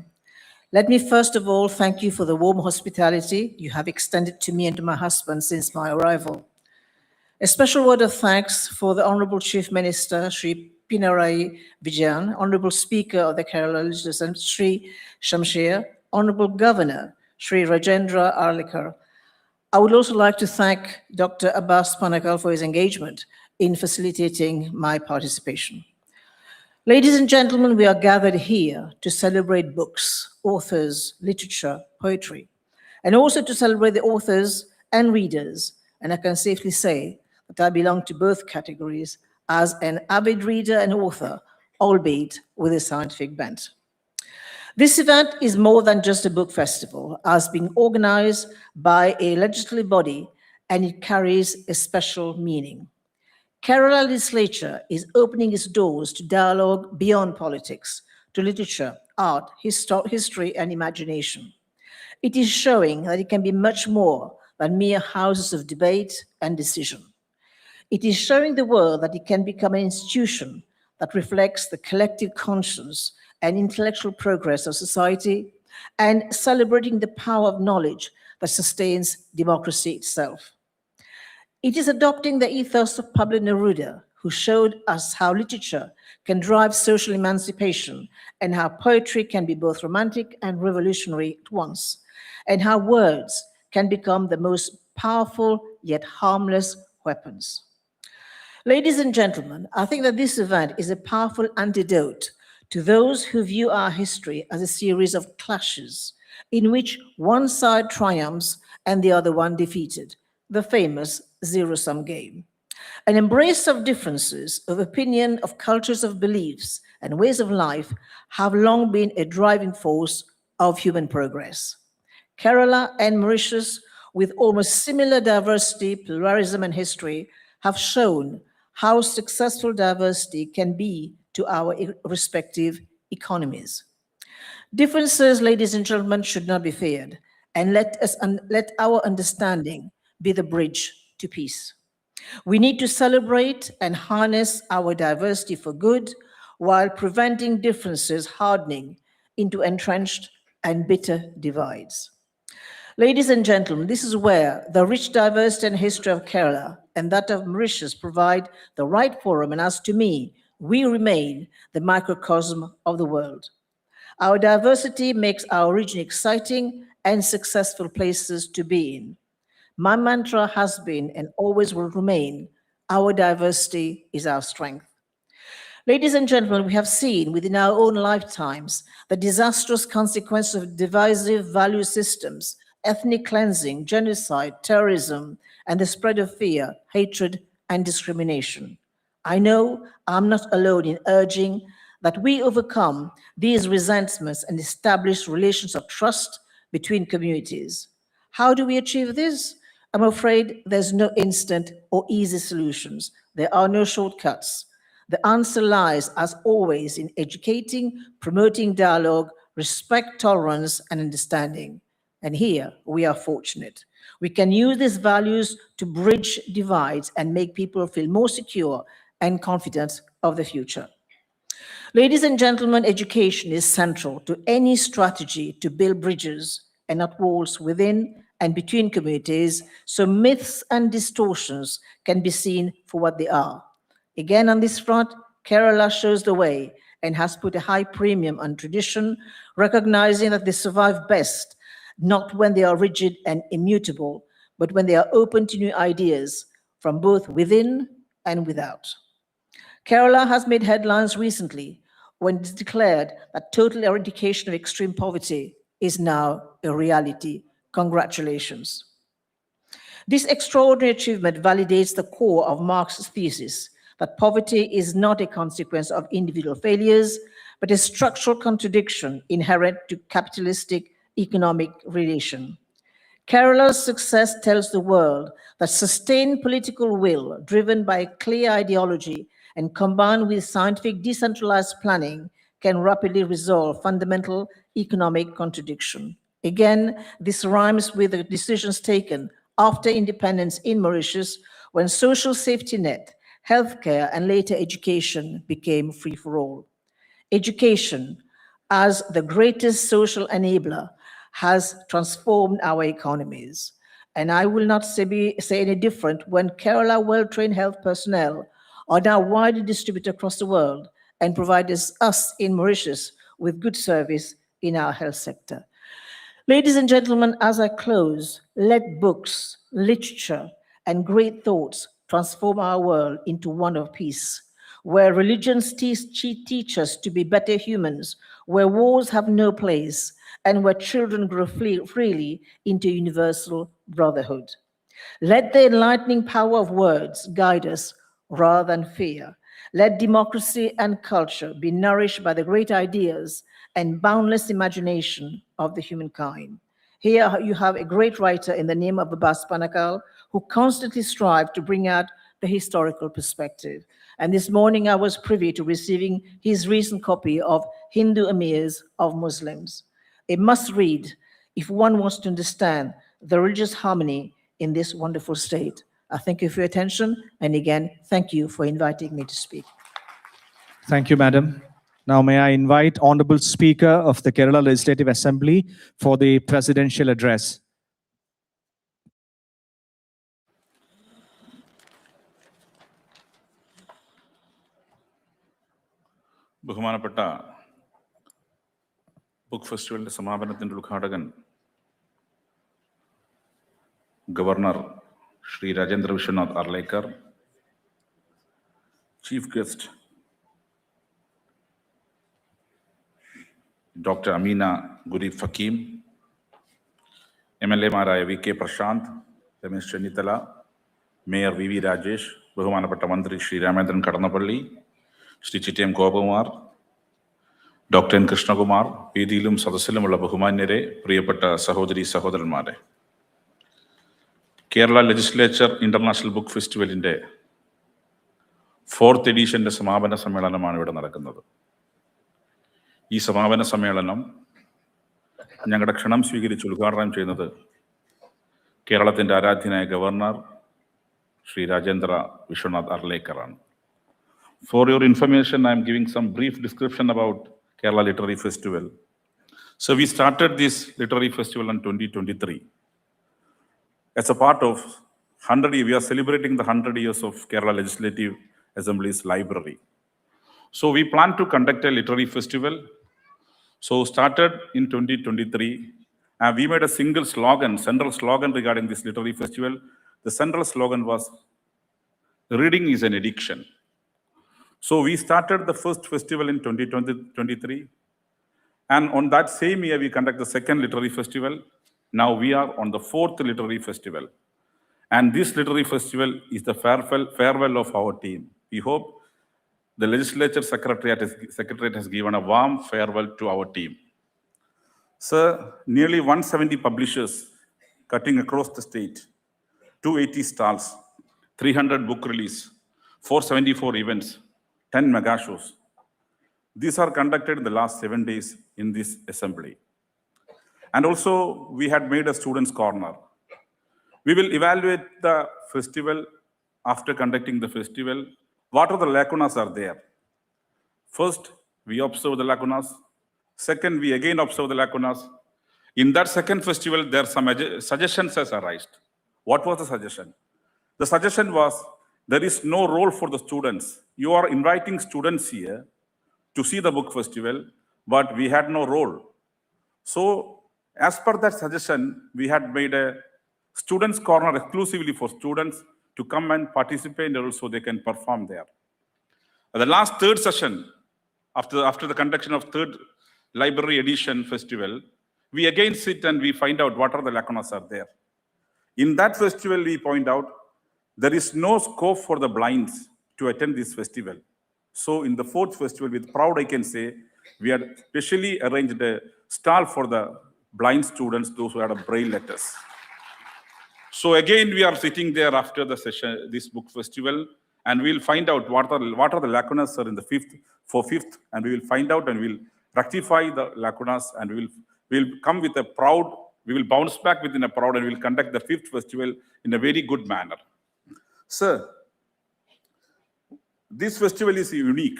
Let me first of all thank you for the warm hospitality you have extended to me and to my husband since my arrival. A special word of thanks for the Honorable Chief Minister, Shri Vijayan, Honorable Speaker of the Kerala Legislature, Shri Shamseer, Honorable Governor, Shri Rajendra Arlekar. I would also like to thank Dr. Abbas Panakal for his engagement in facilitating my participation. Ladies and gentlemen, we are gathered here to celebrate books, authors, literature, poetry, and also to celebrate the authors and readers. And I can safely say that I belong to both categories as an avid reader and author, albeit with a scientific bent. This event is more than just a book festival, as being organized by a legislative body, and it carries a special meaning. Kerala Legislature is opening its doors to dialogue beyond politics, to literature, art, history, and imagination. It is showing that it can be much more than mere houses of debate and decision. It is showing the world that it can become an institution that reflects the collective conscience and intellectual progress of society, and celebrating the power of knowledge that sustains democracy itself. It is adopting the ethos of Pablo Neruda, who showed us how literature can drive social emancipation, and how poetry can be both romantic and revolutionary at once, and how words can become the most powerful yet harmless weapons. Ladies and gentlemen, I think that this event is a powerful antidote to those who view our history as a series of clashes in which one side triumphs and the other one defeated, the famous zero-sum game. An embrace of differences of opinion, of cultures, of beliefs, and ways of life have long been a driving force of human progress. Kerala and Mauritius, with almost similar diversity, pluralism, and history, have shown how successful diversity can be to our respective economies. Differences, ladies and gentlemen, should not be feared, and let our understanding be the bridge to peace. We need to celebrate and harness our diversity for good, while preventing differences hardening into entrenched and bitter divides. Ladies and gentlemen, this is where the rich diversity and history of Kerala and that of Mauritius provide the right forum, and as to me, we remain the microcosm of the world. Our diversity makes our region exciting and successful places to be in. My mantra has been and always will remain, our diversity is our strength. Ladies and gentlemen, we have seen within our own lifetimes the disastrous consequences of divisive value systems, ethnic cleansing, genocide, terrorism, and the spread of fear, hatred, and discrimination. I know I'm not alone in urging that we overcome these resentments and establish relations of trust between communities. How do we achieve this? I'm afraid there's no instant or easy solutions. There are no shortcuts. The answer lies, as always, in educating, promoting dialogue, respect, tolerance, and understanding. And here we are fortunate. We can use these values to bridge divides and make people feel more secure and confident of the future. Ladies and gentlemen, education is central to any strategy to build bridges and not walls within and between communities, so myths and distortions can be seen for what they are. Again, on this front, Kerala shows the way and has put a high premium on tradition, recognizing that they survive best, not when they are rigid and immutable, but when they are open to new ideas from both within and without. Kerala has made headlines recently when it declared that total eradication of extreme poverty is now a reality. Congratulations. This extraordinary achievement validates the core of Marx's thesis that poverty is not a consequence of individual failures, but a structural contradiction inherent to capitalistic economic relation. Kerala's success tells the world that sustained political will, driven by a clear ideology and combined with scientific decentralized planning, can rapidly resolve fundamental economic contradiction. Again, this rhymes with the decisions taken after independence in Mauritius, when social safety net, healthcare, and later education became free for all. Education, as the greatest social enabler, has transformed our economies. And I will not say any different when Kerala well-trained health personnel are now widely distributed across the world and provide us in Mauritius with good service in our health sector. Ladies and gentlemen, as I close, let books, literature, and great thoughts transform our world into one of peace, where religions teach us to be better humans, where wars have no place, and where children grow freely into universal brotherhood. Let the enlightening power of words guide us rather than fear. Let democracy and culture be nourished by the great ideas and boundless imagination of the humankind. Here you have a great writer in the name of Abbas Panakal, who constantly strive to bring out the historical perspective. And this morning I was privy to receiving his recent copy of Hindu Emirs of Muslims. A must read if one wants to understand the religious harmony in this wonderful state. I thank you for your attention. And again, thank you for inviting me to speak. Thank you, Madam. Now may I invite Honorable Speaker of the Kerala Legislative Assembly for the presidential address. ബഹുമാനപ്പെട്ട book ഫെസ്റ്റിവലിന്റെ സമാപനത്തിന്റെ ഉദ്ഘാടകൻ governor Shri Rajendra Vishwanath Arlekar, chief guest doctor Ameenah Gurib Fakim, MLA-മാരായ VK Prashanth, Ramesh Chennithala, mayor VV Rajesh, ബഹുമാനപ്പെട്ട മന്ത്രി Shri Ramendran Kadannappally, Shri Chittayam Gopakumar, doctor N Krishnakumar, വേദിയിലും സദസ്സിലുമുള്ള ബഹുമാന്യരെ, പ്രിയപ്പെട്ട സഹോദരി സഹോദരന്മാരെ, കേരള ലെജിസ്ലേച്ചർ ഇന്റർനാഷണൽ ബുക്ക് ഫെസ്റ്റിവലിൻ്റെ 4th എഡിഷൻ്റെ സമാപന സമ്മേളനമാണ് ഇവിടെ നടക്കുന്നത്. ഈ സമാപന സമ്മേളനം ഞങ്ങളുടെ ക്ഷണം സ്വീകരിച്ച് ഉദ്ഘാടനം ചെയ്യുന്നത് കേരളത്തിൻ്റെ ആരാധ്യനായ ഗവർണർ ശ്രീ രാജേന്ദ്ര വിശ്വനാഥ് അർലേക്കറാണ്. For your information, I am giving some brief description about Kerala Literary Festival. So we started this literary festival in 2023. As a part of 100 years, we are celebrating the 100 years of Kerala Legislative Assembly's library. So we plan to conduct a literary festival So started in 2023, and we made a single slogan, central slogan regarding this literary festival. The central slogan was, reading is an addiction. So we started the first festival in 2023. And on that same year, we conduct the second literary festival. Now we are on the fourth literary festival. And this literary festival is the farewell of our team. We hope the legislature secretariat has given a warm farewell to our team. Sir, nearly 170 publishers cutting across the state, 280 stalls, 300 book release, 474 events, 10 mega shows. These are conducted in the last 7 days in this assembly. And also, we had made a students' corner. We will evaluate the festival after conducting the festival. What are the lacunas are there? First, we observe the lacunas. Second, we again observe the lacunas. In that second festival, there are some suggestions as arisen. What was the suggestion? The suggestion was, there is no role for the students. You are inviting students here to see the book festival, but we had no role. So, as per that suggestion, we had made a students' corner exclusively for students to come and participate, and also they can perform there. At the last third session, after the conduction of third library edition festival, we again sit and we find out what are the lacunas are there. In that festival, we point out there is no scope for the blinds to attend this festival. So in the fourth festival, with proud I can say, we had specially arranged a stall for the blind students, those who had a braille letters. So again, we are sitting there after the session, this book festival, and we'll find out what are the lacunas are in the fifth, and we will find out and we'll rectify the lacunas, and we'll come with a proud, we will bounce back within a proud, and we'll conduct the fifth festival in a very good manner. Sir, this festival is unique.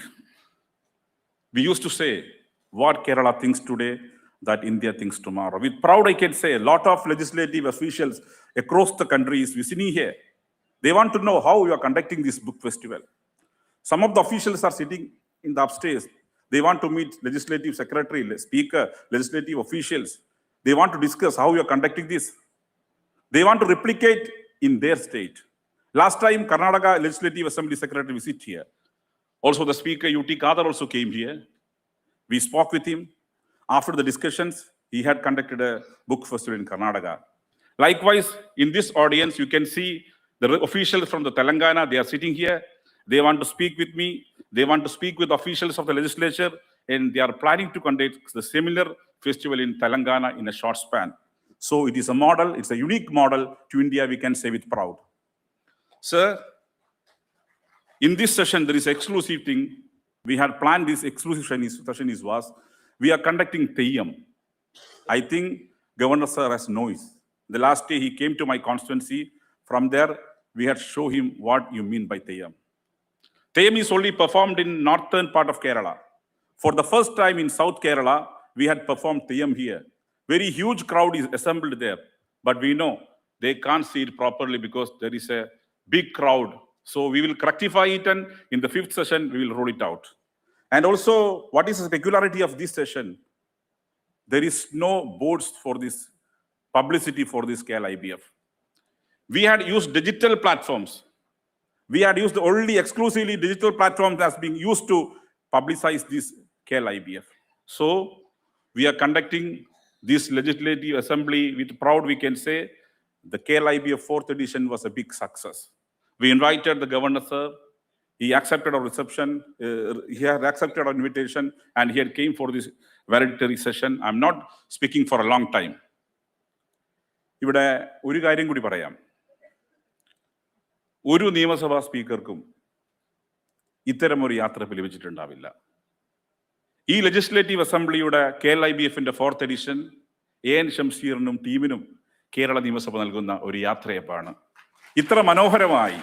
We used to say, what Kerala thinks today, that India thinks tomorrow. With proud, I can say a lot of legislative officials across the country is visiting here. They want to know how you are conducting this book festival. Some of the officials are sitting in the upstairs. They want to meet legislative secretary, speaker, legislative officials. They want to discuss how you are conducting this. They want to replicate in their state. Last time, Karnataka Legislative Assembly Secretary visited here. Also, the speaker, UT Kadar, also came here. We spoke with him. After the discussions, he had conducted a book festival in Karnataka. Likewise, in this audience, you can see the officials from the Telangana, they are sitting here. They want to speak with me. They want to speak with officials of the legislature, and they are planning to conduct the similar festival in Telangana in a short span. So it is a model, it's a unique model to India, we can say with proud. Sir, in this session, there is exclusive thing. We had planned this exclusive session was, we are conducting Teyyam. I think Governor Sir has noise. The last day he came to my constituency. From there, we had shown him what you mean by Teyyam. Teyyam is only performed in northern part of Kerala. For the first time in South Kerala, we had performed Teyyam here. Very huge crowd is assembled there. But we know they can't see it properly because there is a big crowd. So we will rectify it, and in the fifth session, we will roll it out. And also, what is the peculiarity of this session? There is no boards for this publicity for this KLIBF. We had used digital platforms. We had used only exclusively digital platforms as being used to publicize this KLIBF. So we are conducting this legislative assembly with proud, we can say, the KLIBF 4th edition was a big success. We invited the Governor, sir. He accepted our reception. He had accepted our invitation, and he had came for this valedictory session. I'm not speaking for a long time. ഇവിടെ ഒരു കാര്യം കൂടി പറയാം. ഒരു നിയമസഭാ സ്പീക്കർക്കും ഇത്തരമൊരു യാത്ര ലഭിച്ചിട്ടുണ്ടാവില്ല. ഈ ലെജിസ്ലേറ്റീവ് അസംബ്ലിയുടെ KLIBFന്റെ 4th എഡിഷൻ AN ഷംസീറിനും ടീമിനും കേരള നിയമസഭ നൽകുന്ന ഒരു യാത്രയപ്പാണ്. ഇത്ര മനോഹരമായി,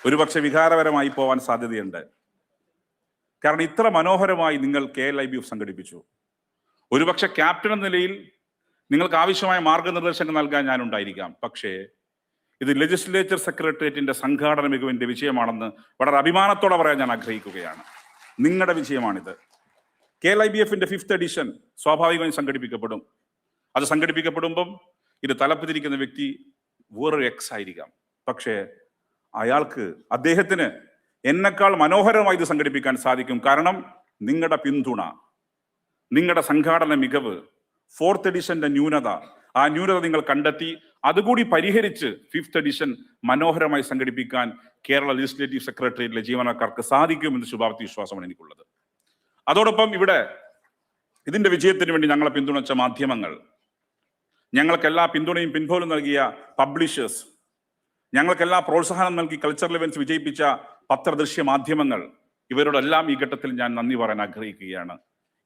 ഒരുപക്ഷെ വികാരപരമായി പോവാൻ സാധ്യതയുണ്ട്. കാരണം ഇത്ര മനോഹരമായി നിങ്ങൾ KLIBF സംഘടിപ്പിച്ചു. ഒരുപക്ഷെ ക്യാപ്റ്റൻ എന്ന നിലയിൽ നിങ്ങൾക്ക് ആവശ്യമായ മാർഗനിർദ്ദേശങ്ങൾ നൽകാൻ ഞാനുണ്ടായിരിക്കാം. പക്ഷേ ഇത് ലെജിസ്ലേച്ചർ സെക്രട്ടേറിയറ്റിന്റെ സംഘാടന മികവിന്റെ വിജയമാണെന്ന് വളരെ അഭിമാനത്തോടെ പറയാൻ ഞാൻ ആഗ്രഹിക്കുകയാണ്. നിങ്ങളുടെ വിജയമാണിത്. KLIBFന്റെ 5th എഡിഷൻ സ്വാഭാവികമായും സംഘടിപ്പിക്കപ്പെടും. അത് സംഘടിപ്പിക്കപ്പെടുമ്പം ഇത് തലപ്പത്തിരിക്കുന്ന വ്യക്തി വേറൊരു എക്സ് ആയിരിക്കാം. പക്ഷേ അദ്ദേഹത്തിന് എന്നെക്കാൾ മനോഹരമായി ഇത് സംഘടിപ്പിക്കാൻ സാധിക്കും. കാരണം നിങ്ങളുടെ പിന്തുണ, നിങ്ങളുടെ സംഘാടന മികവ്, 4th എഡിഷന്റെ ന്യൂനത, ആ ന്യൂനത നിങ്ങൾ കണ്ടെത്തി അതുകൂടി പരിഹരിച്ച് 5th എഡിഷൻ മനോഹരമായി സംഘടിപ്പിക്കാൻ കേരള ലെജിസ്ലേറ്റീവ് സെക്രട്ടേറിയറ്റിലെ ജീവനക്കാർക്ക് സാധിക്കുമെന്ന് ശുഭാപ്തി വിശ്വാസമാണ് എനിക്കുള്ളത്. അതോടൊപ്പം ഇവിടെ ഇതിന്റെ വിജയത്തിന് വേണ്ടി ഞങ്ങളെ പിന്തുണച്ച മാധ്യമങ്ങൾ, ഞങ്ങൾക്കെല്ലാ പിന്തുണയും പിൻപോലും നൽകിയ പബ്ലിഷേഴ്സ്, ഞങ്ങൾക്കെല്ലാ പ്രോത്സാഹനം നൽകി കൾച്ചറൽ ഇവന്റ്സ് വിജയിപ്പിച്ച പത്രദൃശ്യ മാധ്യമങ്ങൾ, ഇവരോടെല്ലാം ഈ ഘട്ടത്തിൽ ഞാൻ നന്ദി പറയാൻ ആഗ്രഹിക്കുകയാണ്.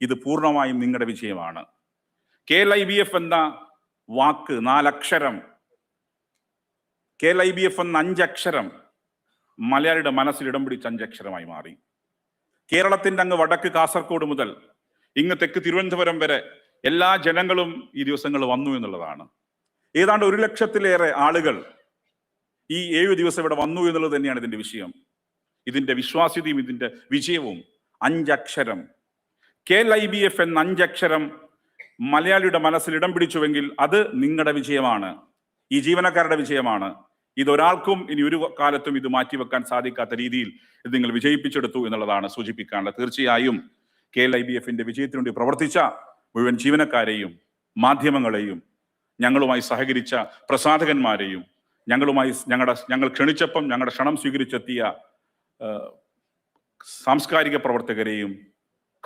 ഇത് പൂർണ്ണമായും നിങ്ങളുടെ വിജയമാണ്. KLIBF എന്ന വാക്ക് 4 അക്ഷരം, KLIBF എന്ന 5 അക്ഷരം മലയാളിയുടെ മനസ്സിൽ ഇടം പിടിച്ച 5 അക്ഷരമായി മാറി. കേരളത്തിന്റെ അങ്ങ് വടക്ക് കാസർഗോഡ് മുതൽ ഇങ്ങ് തെക്ക് തിരുവനന്തപുരം വരെ എല്ലാ ജനങ്ങളും ഈ ദിവസങ്ങൾ വന്നു എന്നുള്ളതാണ്. ഏതാണ്ട് 1 ലക്ഷത്തിലേറെ ആളുകൾ ഈ 7 ദിവസം ഇവിടെ വന്നു എന്നുള്ളത് തന്നെയാണ് ഇതിന്റെ വിഷയം. ഇതിന്റെ വിശ്വാസ്യതയും ഇതിന്റെ വിജയവും 5 അക്ഷരം, KLIBF എന്ന 5 അക്ഷരം മലയാളിയുടെ മനസ്സിൽ ഇടം പിടിച്ചുവെങ്കിൽ അത് നിങ്ങളുടെ വിജയമാണ്, ഈ ജീവനക്കാരുടെ വിജയമാണ്. ഇതൊരാൾക്കും ഇനി ഒരു കാലത്തും ഇത് മാറ്റിവെക്കാൻ സാധിക്കാത്ത രീതിയിൽ ഇത് നിങ്ങൾ വിജയിപ്പിച്ചെടുത്തു എന്നുള്ളതാണ് സൂചിപ്പിക്കാനുള്ളത്. തീർച്ചയായും KLIBFന്റെ വിജയത്തിനു വേണ്ടി പ്രവർത്തിച്ച മുഴുവൻ ജീവനക്കാരെയും മാധ്യമങ്ങളെയും ഞങ്ങളുമായി സഹകരിച്ച പ്രസാധകന്മാരെയും ഞങ്ങൾ ക്ഷണിച്ചപ്പം ഞങ്ങളുടെ ക്ഷണം സ്വീകരിച്ചെത്തിയ സാംസ്കാരിക പ്രവർത്തകരെയും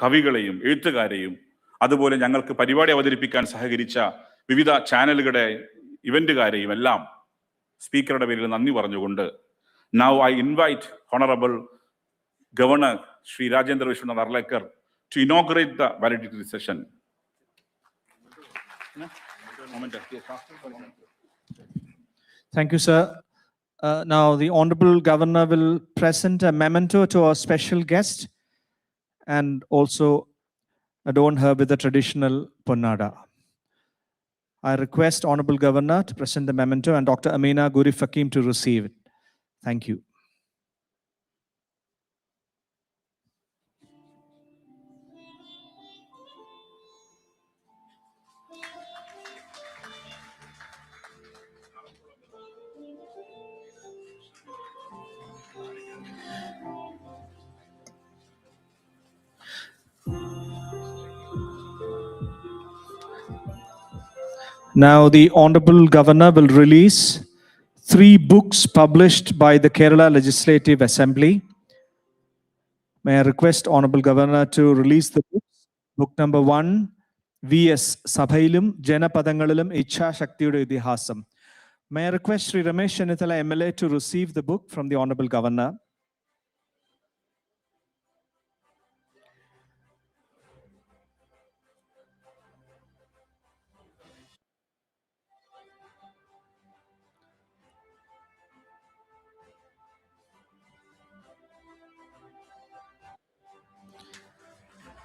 കവികളെയും എഴുത്തുകാരെയും അതുപോലെ ഞങ്ങൾക്ക് പരിപാടി അവതരിപ്പിക്കാൻ സഹകരിച്ച വിവിധ ചാനലുകളുടെ ഇവന്റുകാരെയും എല്ലാം സ്പീക്കറുടെ പേരിൽ നന്ദി പറഞ്ഞുകൊണ്ട് now I invite Honorable Governor Shri Rajendra Vishwanath Arlekar to inaugurate the valedictory session. Thank you, sir. Now the Honorable Governor will present a memento to our special guest and also adorn her with the traditional ponnada. I request Honorable Governor to present the memento and Dr. Ameenah Gurib-Fakim to receive it. Thank you. Now the Honorable Governor will release 3 books published by the Kerala Legislative Assembly. May I request Honorable Governor to release the books. Book number 1, VS Sabhayilum Janapadangalilum Ichha Shaktiyude Idihasam. May I request Shri Ramesh Chennithala MLA to receive the book from the Honorable Governor.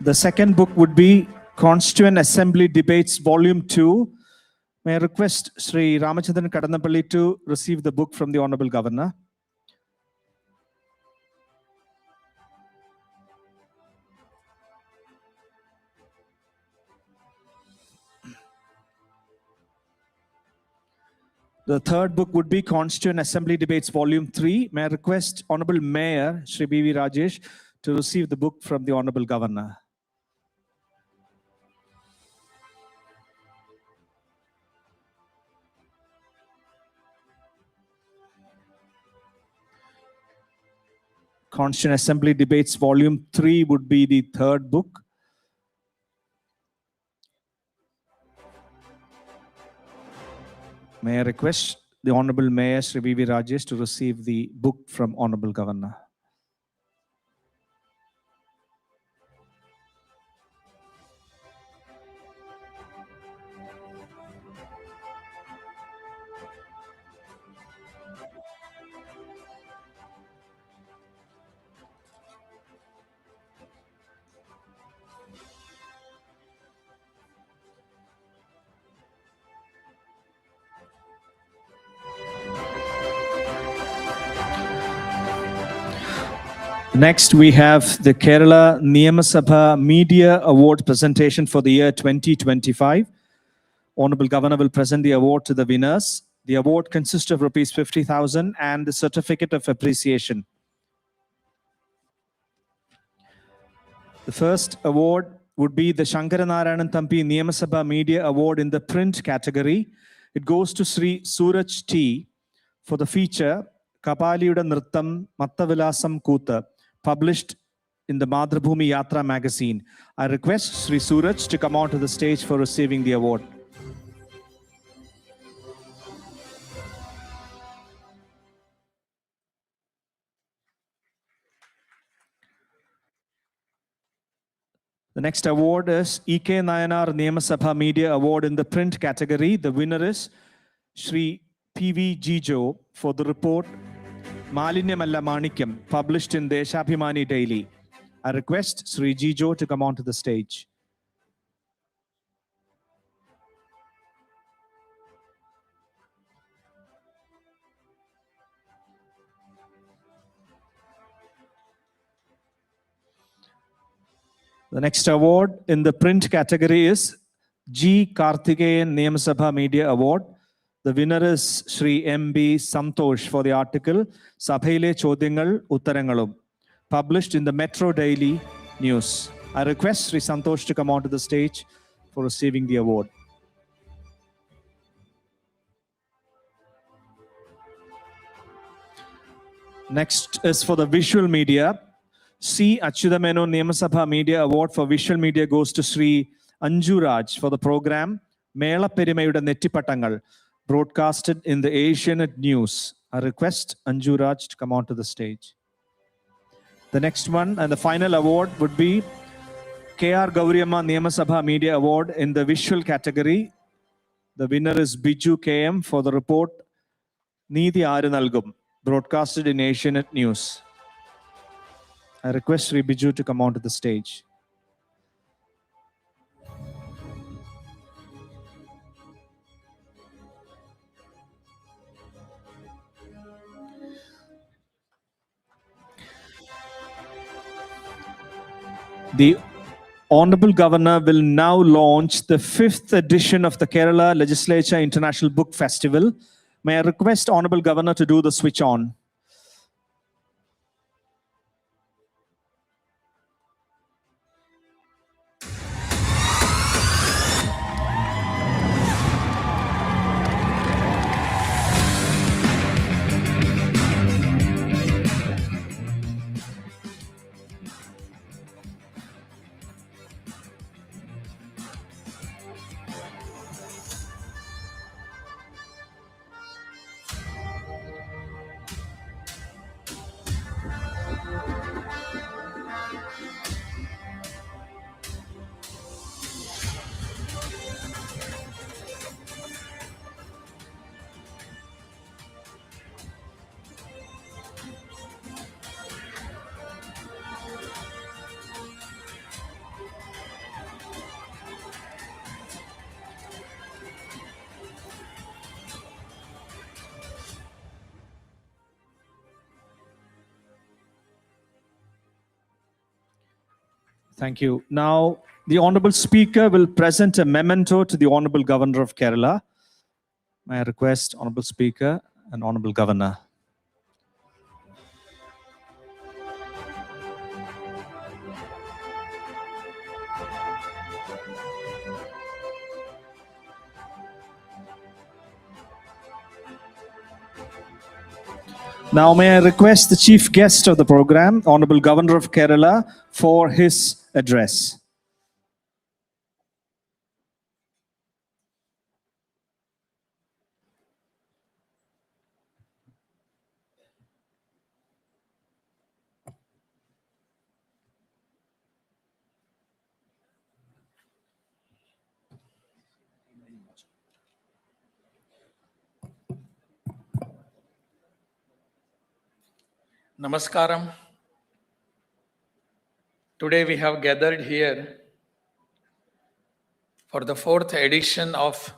The second book would be Constituent Assembly Debates Volume 2. May I request Shri Ramachandran Kadannappalli to receive the book from the Honorable Governor. The third book would be Constituent Assembly Debates Volume 3. May I request Honorable Mayor Shri Rajesh to receive the book from the Honorable Governor. Constituent Assembly Debates Volume 3 would be the third book. May I request the Honorable Mayor Shri Rajesh to receive the book from Honorable Governor. Next, we have the Kerala Niyamasabha Media Award presentation for the year 2025. Honorable Governor will present the award to the winners. The award consists of rupees 50,000 and the certificate of appreciation. The first award would be the Shankaranarayanan Thampi Niyamasabha Media Award in the print category. It goes to Shri Suraj T for the feature Kapaliyude Nrittam Mattavilasam Koothu, published in the Madhrubhumi Yatra magazine. I request Shri Suraj to come onto the stage for receiving the award. The next award is E.K. Nayanar Niyamasabha Media Award in the print category. The winner is Shri P.V. Jijo for the report Malinyamalla Manikyam, published in Deshabhimani Daily. I request Shri Jijo to come onto the stage. The next award in the print category is G. Karthikeyan Niyamasabha Media Award. The winner is Shri M.B. Santosh for the article Sabhayile Chodyangal Uttarangalum, published in the Metro Daily News. I request Shri Santosh to come onto the stage for receiving the award. Next is for the visual media. C. Achyutameno Niyamasabha Media Award for visual media goes to Shri Anju Raj for the program Mela Perimayude Nettipatangal, broadcasted in the Asianet News. I request Anju Raj to come onto the stage. The next one and the final award would be K.R. Gauriamma Niyamasabha Media Award in the visual category. The winner is Biju K.M. for the report Neethi Aaru Nalgum, broadcasted in Asianet News. I request Shri Biju to come onto the stage. The Honorable Governor will now launch the 5th edition of the Kerala Legislature International Book Festival. May I request Honorable Governor to do the switch on. Thank you. Now, the Honorable Speaker will present a memento to the Honorable Governor of Kerala. May I request Honorable Speaker and Honorable Governor. Now, may I request the chief guest of the program, Honorable Governor of Kerala, for his address. Namaskaram. Today we have gathered here for the 4th edition of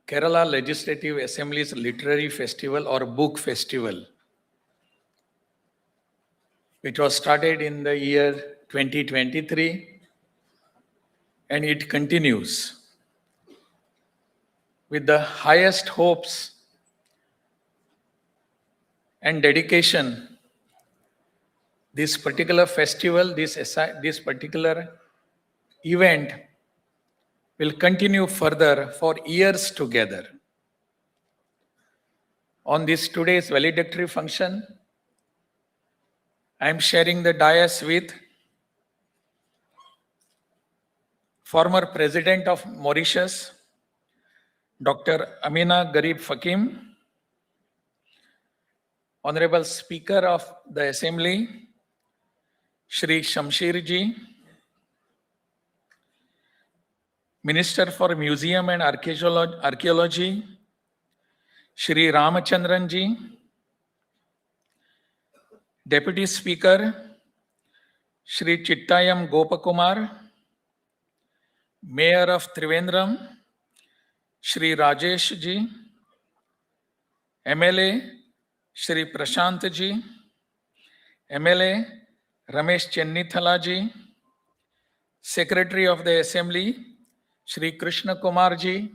Kerala Legislative Assembly's Literary Festival or Book Festival. which was started in the year 2023, and it continues with the highest hopes and dedication. This particular festival, this particular event will continue further for years together. On this today's valedictory function, I am sharing the dais with former President of Mauritius, Dr. Ameenah Gurib-Fakim, Honorable Speaker of the Assembly, Shri Shamseer ji, Minister for Museum and Archaeology, Shri Ramachandran ji, Deputy Speaker, Shri Chittayam Gopakumar, Mayor of Trivandrum, Shri Rajesh ji, MLA, Shri Prasanth ji, MLA, Ramesh Chennithala ji, Secretary of the Assembly, Shri Krishna Kumar ji,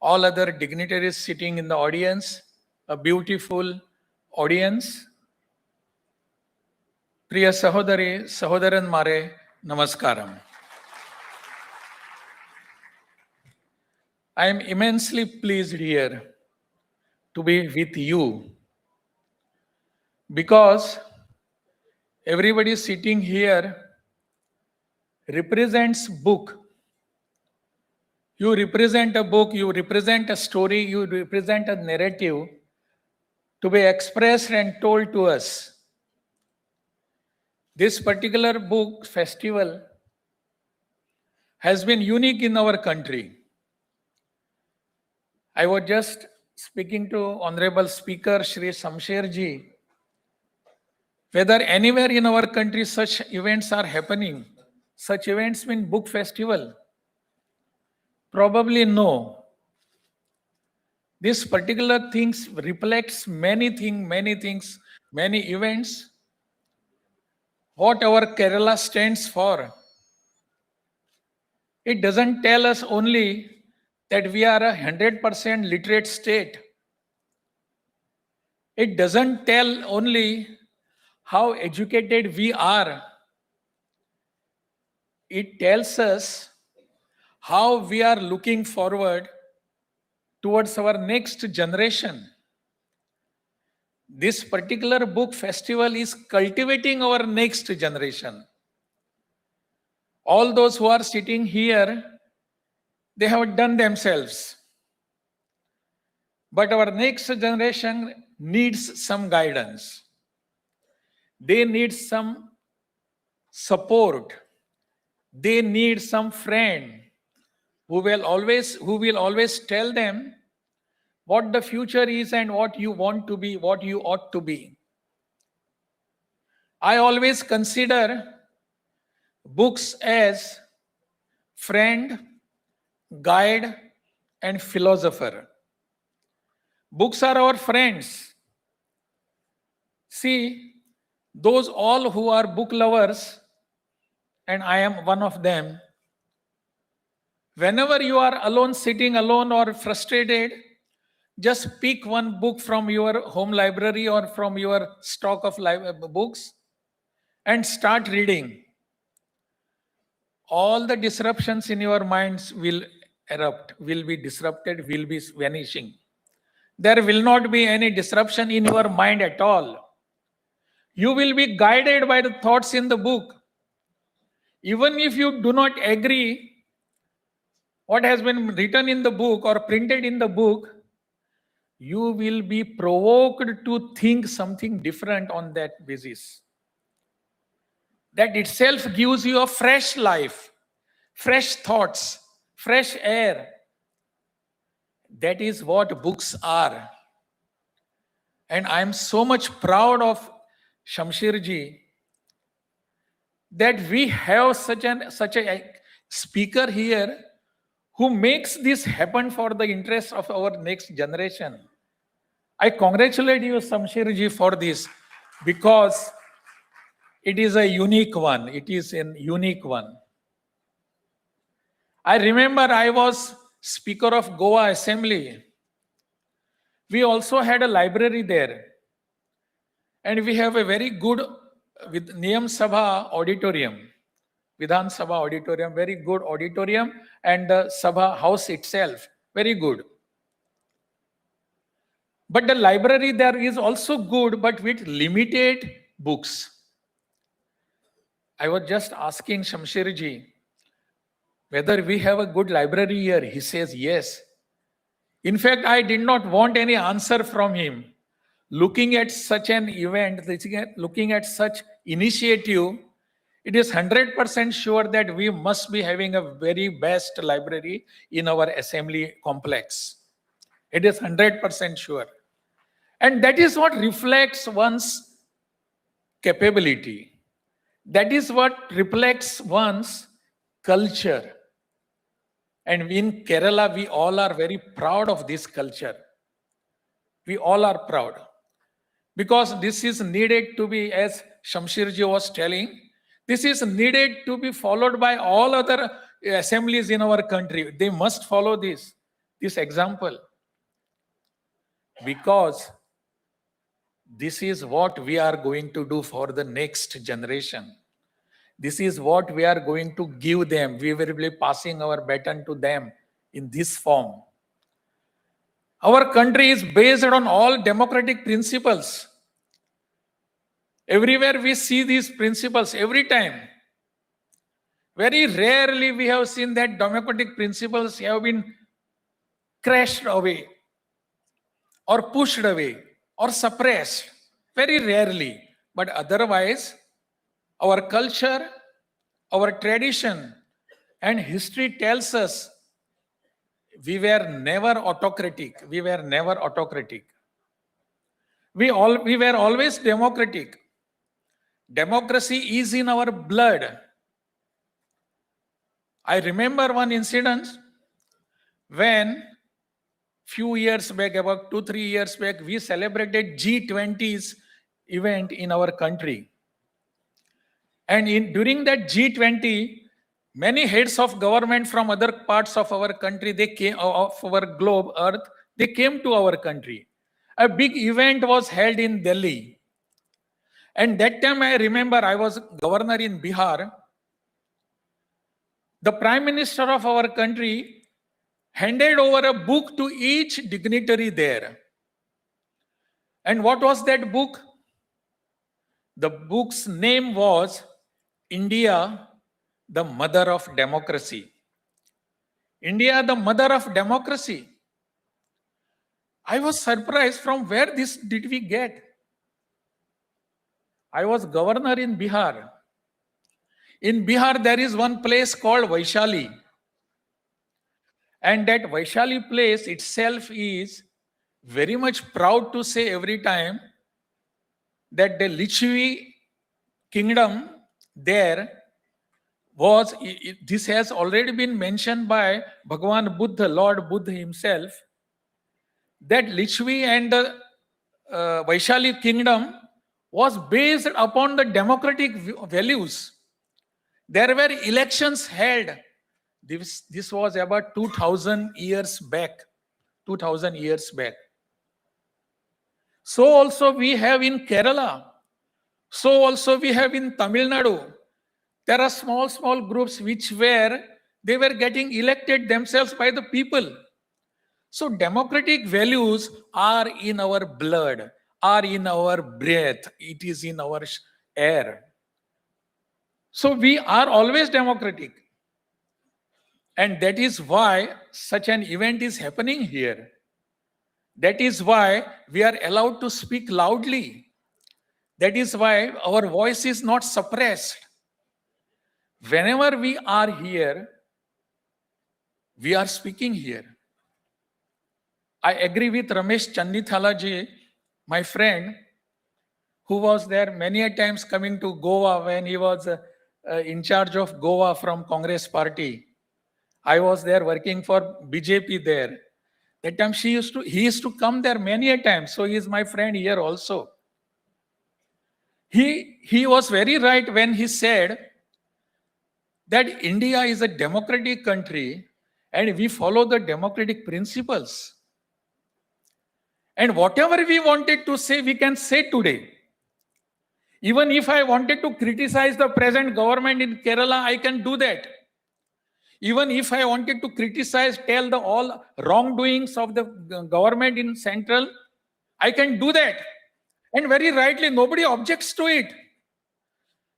all other dignitaries sitting in the audience, a beautiful audience. Priya Sahodari, Sahodaran Mare, Namaskaram. I am immensely pleased here to be with you because everybody sitting here represents book. You represent a book, you represent a story, you represent a narrative to be expressed and told to us. This particular book festival has been unique in our country. I was just speaking to Honorable Speaker Shri Shamseer ji, whether anywhere in our country such events are happening. Such events mean book festival. Probably no. This particular things reflects many things, many events. What our Kerala stands for. It doesn't tell us only that we are a 100% literate state. It doesn't tell only how educated we are. It tells us how we are looking forward towards our next generation. This particular book festival is cultivating our next generation. All those who are sitting here, they have done themselves. But our next generation needs some guidance. They need some support. They need some friend who will always tell them what the future is and what you want to be, what you ought to be. I always consider books as friend, guide, and philosopher. Books are our friends. See, those all who are book lovers, and I am one of them, whenever you are alone, sitting alone or frustrated, just pick one book from your home library or from your stock of books and start reading. All the disruptions in your minds will erupt, will be disrupted, will be vanishing. There will not be any disruption in your mind at all. You will be guided by the thoughts in the book. Even if you do not agree what has been written in the book or printed in the book, you will be provoked to think something different on that basis. That itself gives you a fresh life, fresh thoughts, fresh air. That is what books are. And I am so much proud of Shamseer ji that we have such a speaker here who makes this happen for the interest of our next generation. I congratulate you, Shamseer ji, for this, because It is a unique one. It is a unique one. I remember I was Speaker of Goa Assembly. We also had a library there. And we have a very good with Niyamasabha auditorium, Vidhan Sabha auditorium, very good auditorium, and the Sabha house itself, very good. But the library there is also good, but with limited books. I was just asking Shamseer ji whether we have a good library here. He says yes. In fact, I did not want any answer from him. Looking at such an event, looking at such initiative, it is 100% sure that we must be having a very best library in our assembly complex. It is 100% sure. And that is what reflects one's capability. That is what reflects one's culture. And in Kerala, we all are very proud of this culture. We all are proud. Because this is needed to be, as Shamseer ji was telling, this is needed to be followed by all other assemblies in our country. They must follow this example. Because this is what we are going to do for the next generation. This is what we are going to give them. We will be passing our baton to them in this form. Our country is based on all democratic principles. Everywhere we see these principles, every time. Very rarely we have seen that democratic principles have been crashed away or pushed away or suppressed. Very rarely. But otherwise, our culture, our tradition, and history tells us we were never autocratic. We were never autocratic. We were always democratic. Democracy is in our blood. I remember one incident when few years back, about 2-3 years back, we celebrated G20's event in our country. And during that G20, many heads of government from other parts of our country, they came of our globe, earth, they came to our country. A big event was held in Delhi. And that time I remember I was governor in Bihar. The Prime Minister of our country handed over a book to each dignitary there. And what was that book? The book's name was India, the Mother of Democracy. India, the Mother of Democracy. I was surprised from where this did we get. I was governor in Bihar. In Bihar, there is one place called Vaishali. And that Vaishali place itself is very much proud to say every time that the Lichvi kingdom there was, this has already been mentioned by Bhagwan Buddha, Lord Buddha himself, that Lichvi and the Vaishali kingdom was based upon the democratic values. There were elections held. This was about 2000 years back. 2000 years back. So also we have in Kerala. So also we have in Tamil Nadu. There are small groups which they were getting elected themselves by the people. So democratic values are in our blood, are in our breath. It is in our air. So we are always democratic. And that is why such an event is happening here. That is why we are allowed to speak loudly. That is why our voice is not suppressed. Whenever we are here, we are speaking here. I agree with Ramesh Chennithala ji, my friend, who was there many a times coming to Goa when he was in charge of Goa from Congress party. I was there working for BJP there. That time he used to come there many a time. So he is my friend here also. He was very right when he said that India is a democratic country and we follow the democratic principles. And whatever we wanted to say, we can say today. Even if I wanted to criticize the present government in Kerala, I can do that. Even if I wanted to criticize, tell the all wrongdoings of the government in central, I can do that. And very rightly, nobody objects to it.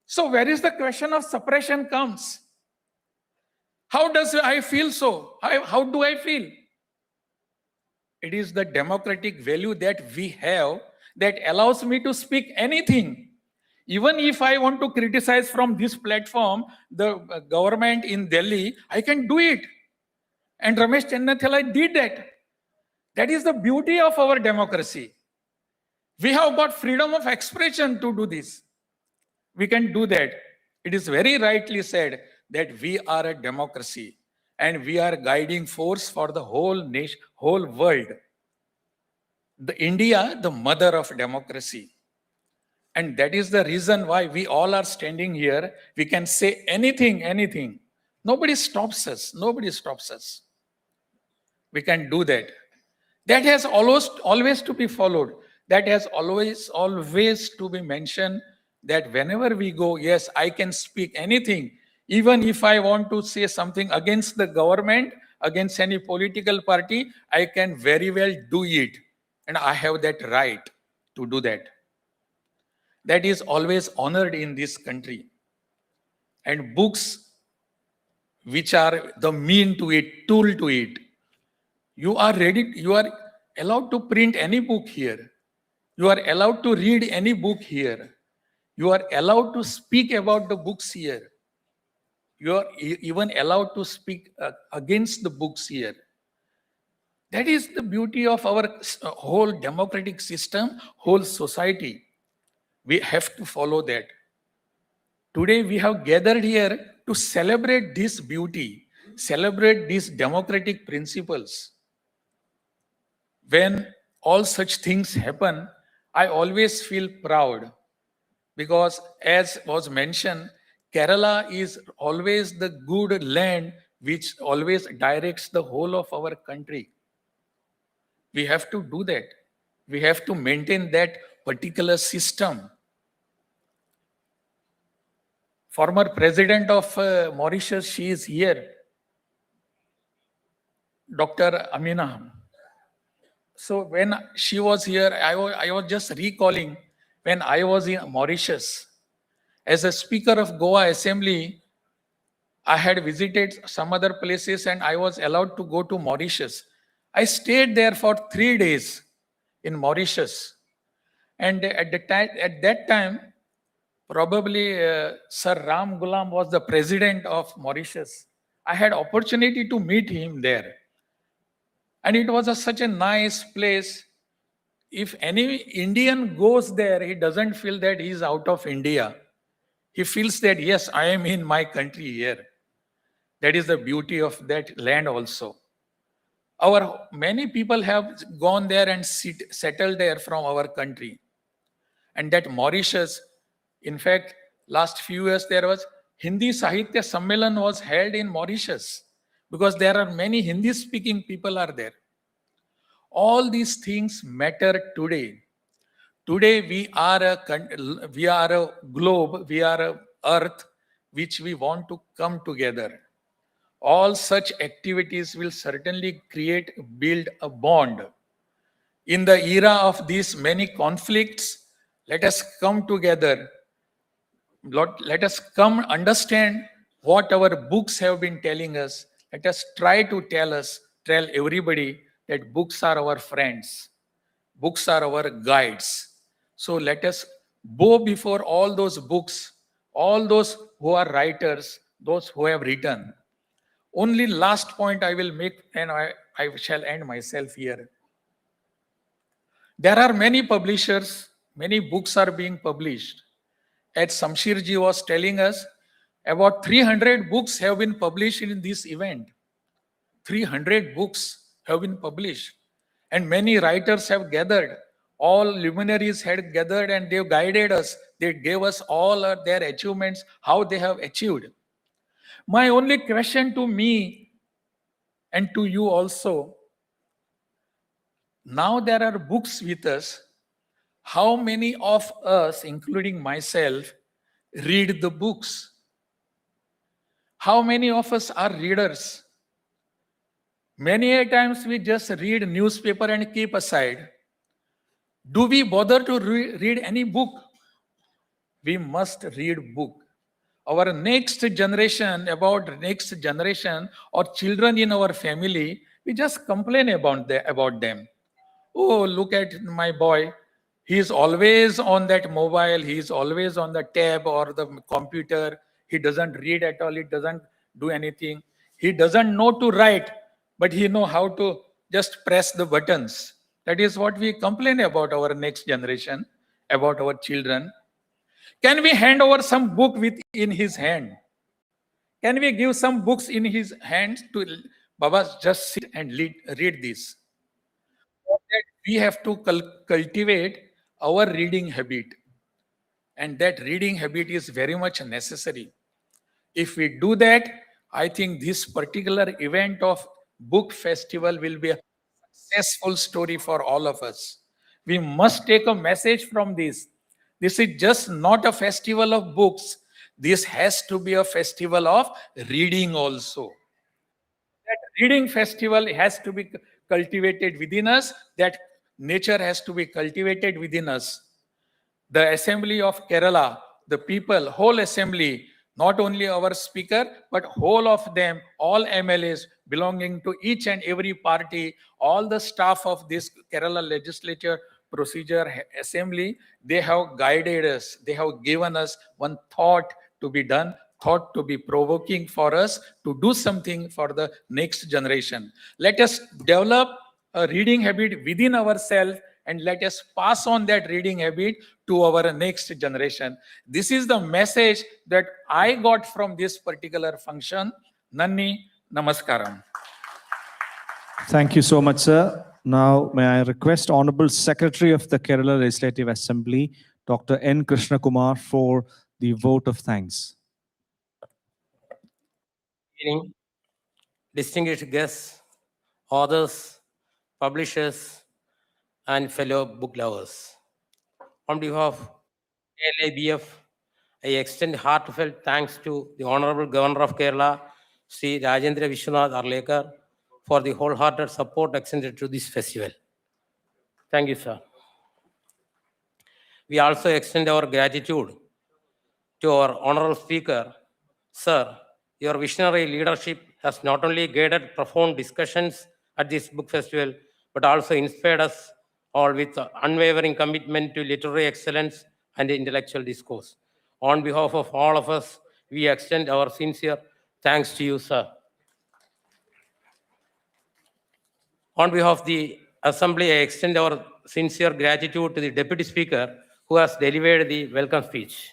So where is the question of suppression comes? How does I feel so? How do I feel? It is the democratic value that we have that allows me to speak anything. Even if I want to criticize from this platform, the government in Delhi, I can do it. And Ramesh Chennithala did that. That is the beauty of our democracy. We have got freedom of expression to do this. We can do that. It is very rightly said that we are a democracy and we are guiding force for the whole nation, whole world. The India, the mother of democracy. And that is the reason why we all are standing here. We can say anything, anything. Nobody stops us. Nobody stops us. We can do that. That has always to be followed. That has always to be mentioned that whenever we go, yes, I can speak anything. Even if I want to say something against the government, against any political party, I can very well do it. And I have that right to do that. That is always honored in this country. And books, which are the mean to it, tool to it, you are allowed to print any book here. You are allowed to read any book here. You are allowed to speak about the books here. You are even allowed to speak against the books here. That is the beauty of our whole democratic system, whole society. We have to follow that. Today we have gathered here to celebrate this beauty, celebrate these democratic principles. When all such things happen, I always feel proud because, as was mentioned, Kerala is always the good land which always directs the whole of our country. We have to do that. We have to maintain that particular system. Former president of Mauritius, she is here, Dr. Ameenah. So when she was here, I was just recalling when I was in Mauritius. As a speaker of Goa Assembly, I had visited some other places and I was allowed to go to Mauritius. I stayed there for 3 days in Mauritius. And at that time, probably Sir Ram Ghulam was the president of Mauritius. I had opportunity to meet him there. And it was such a nice place. If any Indian goes there, he doesn't feel that he is out of India. He feels that, yes, I am in my country here. That is the beauty of that land also. Many people have gone there and settled there from our country. And that Mauritius, in fact, last few years there was Hindi Sahitya Sammelan was held in Mauritius because there are many Hindi speaking people are there. All these things matter today. Today we are a globe, we are a earth which we want to come together. All such activities will certainly build a bond. In the era of these many conflicts, let us come together. Let us come understand what our books have been telling us. Let us try to tell everybody that books are our friends. Books are our guides. So let us bow before all those books, all those who are writers, those who have written. Only last point I will make, and I shall end myself here. There are many publishers, many books are being published. As Shamseer ji was telling us, about 300 books have been published in this event. 300 books have been published. And many writers have gathered. all luminaries had gathered and they guided us. They gave us all their achievements, how they have achieved. My only question to me and to you also, now there are books with us. How many of us, including myself, read the books? How many of us are readers? Many a times we just read newspaper and keep aside. Do we bother to read any book? We must read book. Our next generation, or children in our family, we just complain about them. Oh, look at my boy. He is always on that mobile. He is always on the tab or the computer. He doesn't read at all. He doesn't do anything. He doesn't know to write, but he know how to just press the buttons. That is what we complain about our next generation, about our children. Can we hand over some book in his hand? Can we give some books in his hands to Baba, just sit and read this? For that, we have to cultivate our reading habit. And that reading habit is very much necessary. If we do that, I think this particular event of book festival will be a successful story for all of us. We must take a message from this. This is just not a festival of books. This has to be a festival of reading also. That reading festival has to be cultivated within us. That nature has to be cultivated within us. The Assembly of Kerala, the people, whole assembly, not only our speaker, but whole of them, all MLAs belonging to each and every party, all the staff of this Kerala Legislature procedure assembly, they have guided us. They have given us one thought to be done, thought to be provoking for us to do something for the next generation. Let us develop a reading habit within ourselves and let us pass on that reading habit to our next generation. This is the message that I got from this particular function. Nanni, namaskaram. Thank you so much, sir. Now, may I request Honorable Secretary of the Kerala Legislative Assembly, Dr. N. Krishna Kumar, for the vote of thanks. Evening, distinguished guests, authors, publishers, and fellow book lovers. On behalf of KLIBF, I extend heartfelt thanks to the Honorable Governor of Kerala, Shri Rajendra Vishwanath Arlekar, for the wholehearted support extended to this festival. Thank you, sir. We also extend our gratitude to our Honorable Speaker. Sir, your visionary leadership has not only guided profound discussions at this book festival, but also inspired us all with unwavering commitment to literary excellence and intellectual discourse. On behalf of all of us, we extend our sincere thanks to you, sir. On behalf of the Assembly, I extend our sincere gratitude to the Deputy Speaker who has delivered the welcome speech.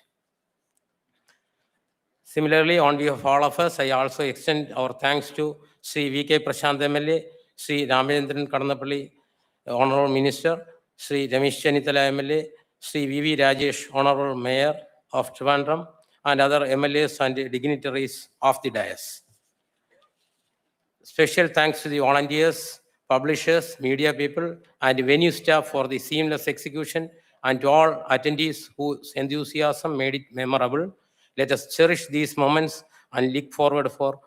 Similarly, on behalf of all of us, I also extend our thanks to Shri V.K. Prasanth MLA, Shri Ramachandran Kadannappalli, Honorable Minister, Shri Ramesh Chennithala MLA, Shri V.V. Rajesh, Honorable Mayor of Trivandrum, and other MLAs and dignitaries of the dais. Special thanks to the volunteers, publishers, media people, and venue staff for the seamless execution, and to all attendees whose enthusiasm made it memorable. Let us cherish these moments and look forward for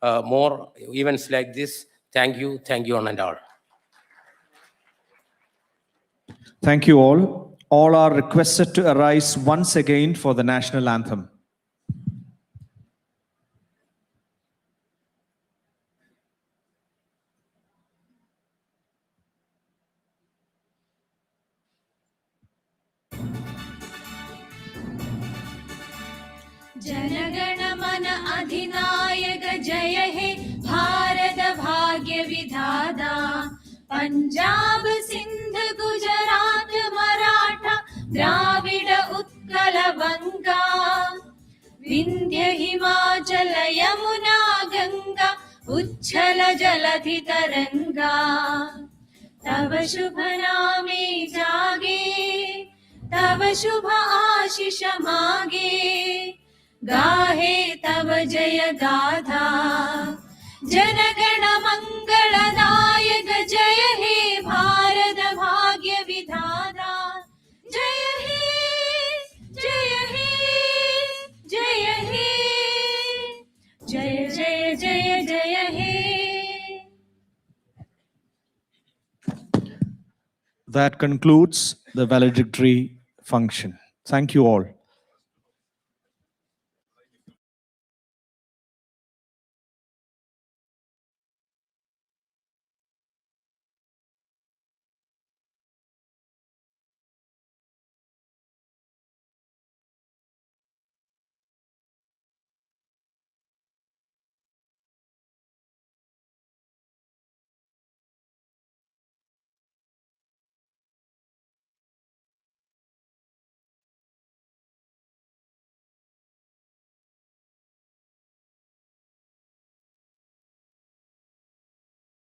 more events like this. Thank you, one and all. Thank you all. All are requested to arise once again for the national anthem. Jana Gana Mana अधिनायक जय हे भारत भाग्य विधाता पंजाब सिंध गुजरात मराठा द्राविड उत्कल बंगा विंध्य हिमाचल यमुना गंगा उच्छल जलधि तरंगा तव शुभ नामे जागे तव शुभ आशीष मागे गाहे तव जय गाथा जनगण मंगलदायक जय हे भारत भाग्य विधाता जय हे जय हे जय हे जय जय जय जय हे. That concludes the valedictory function. Thank you all.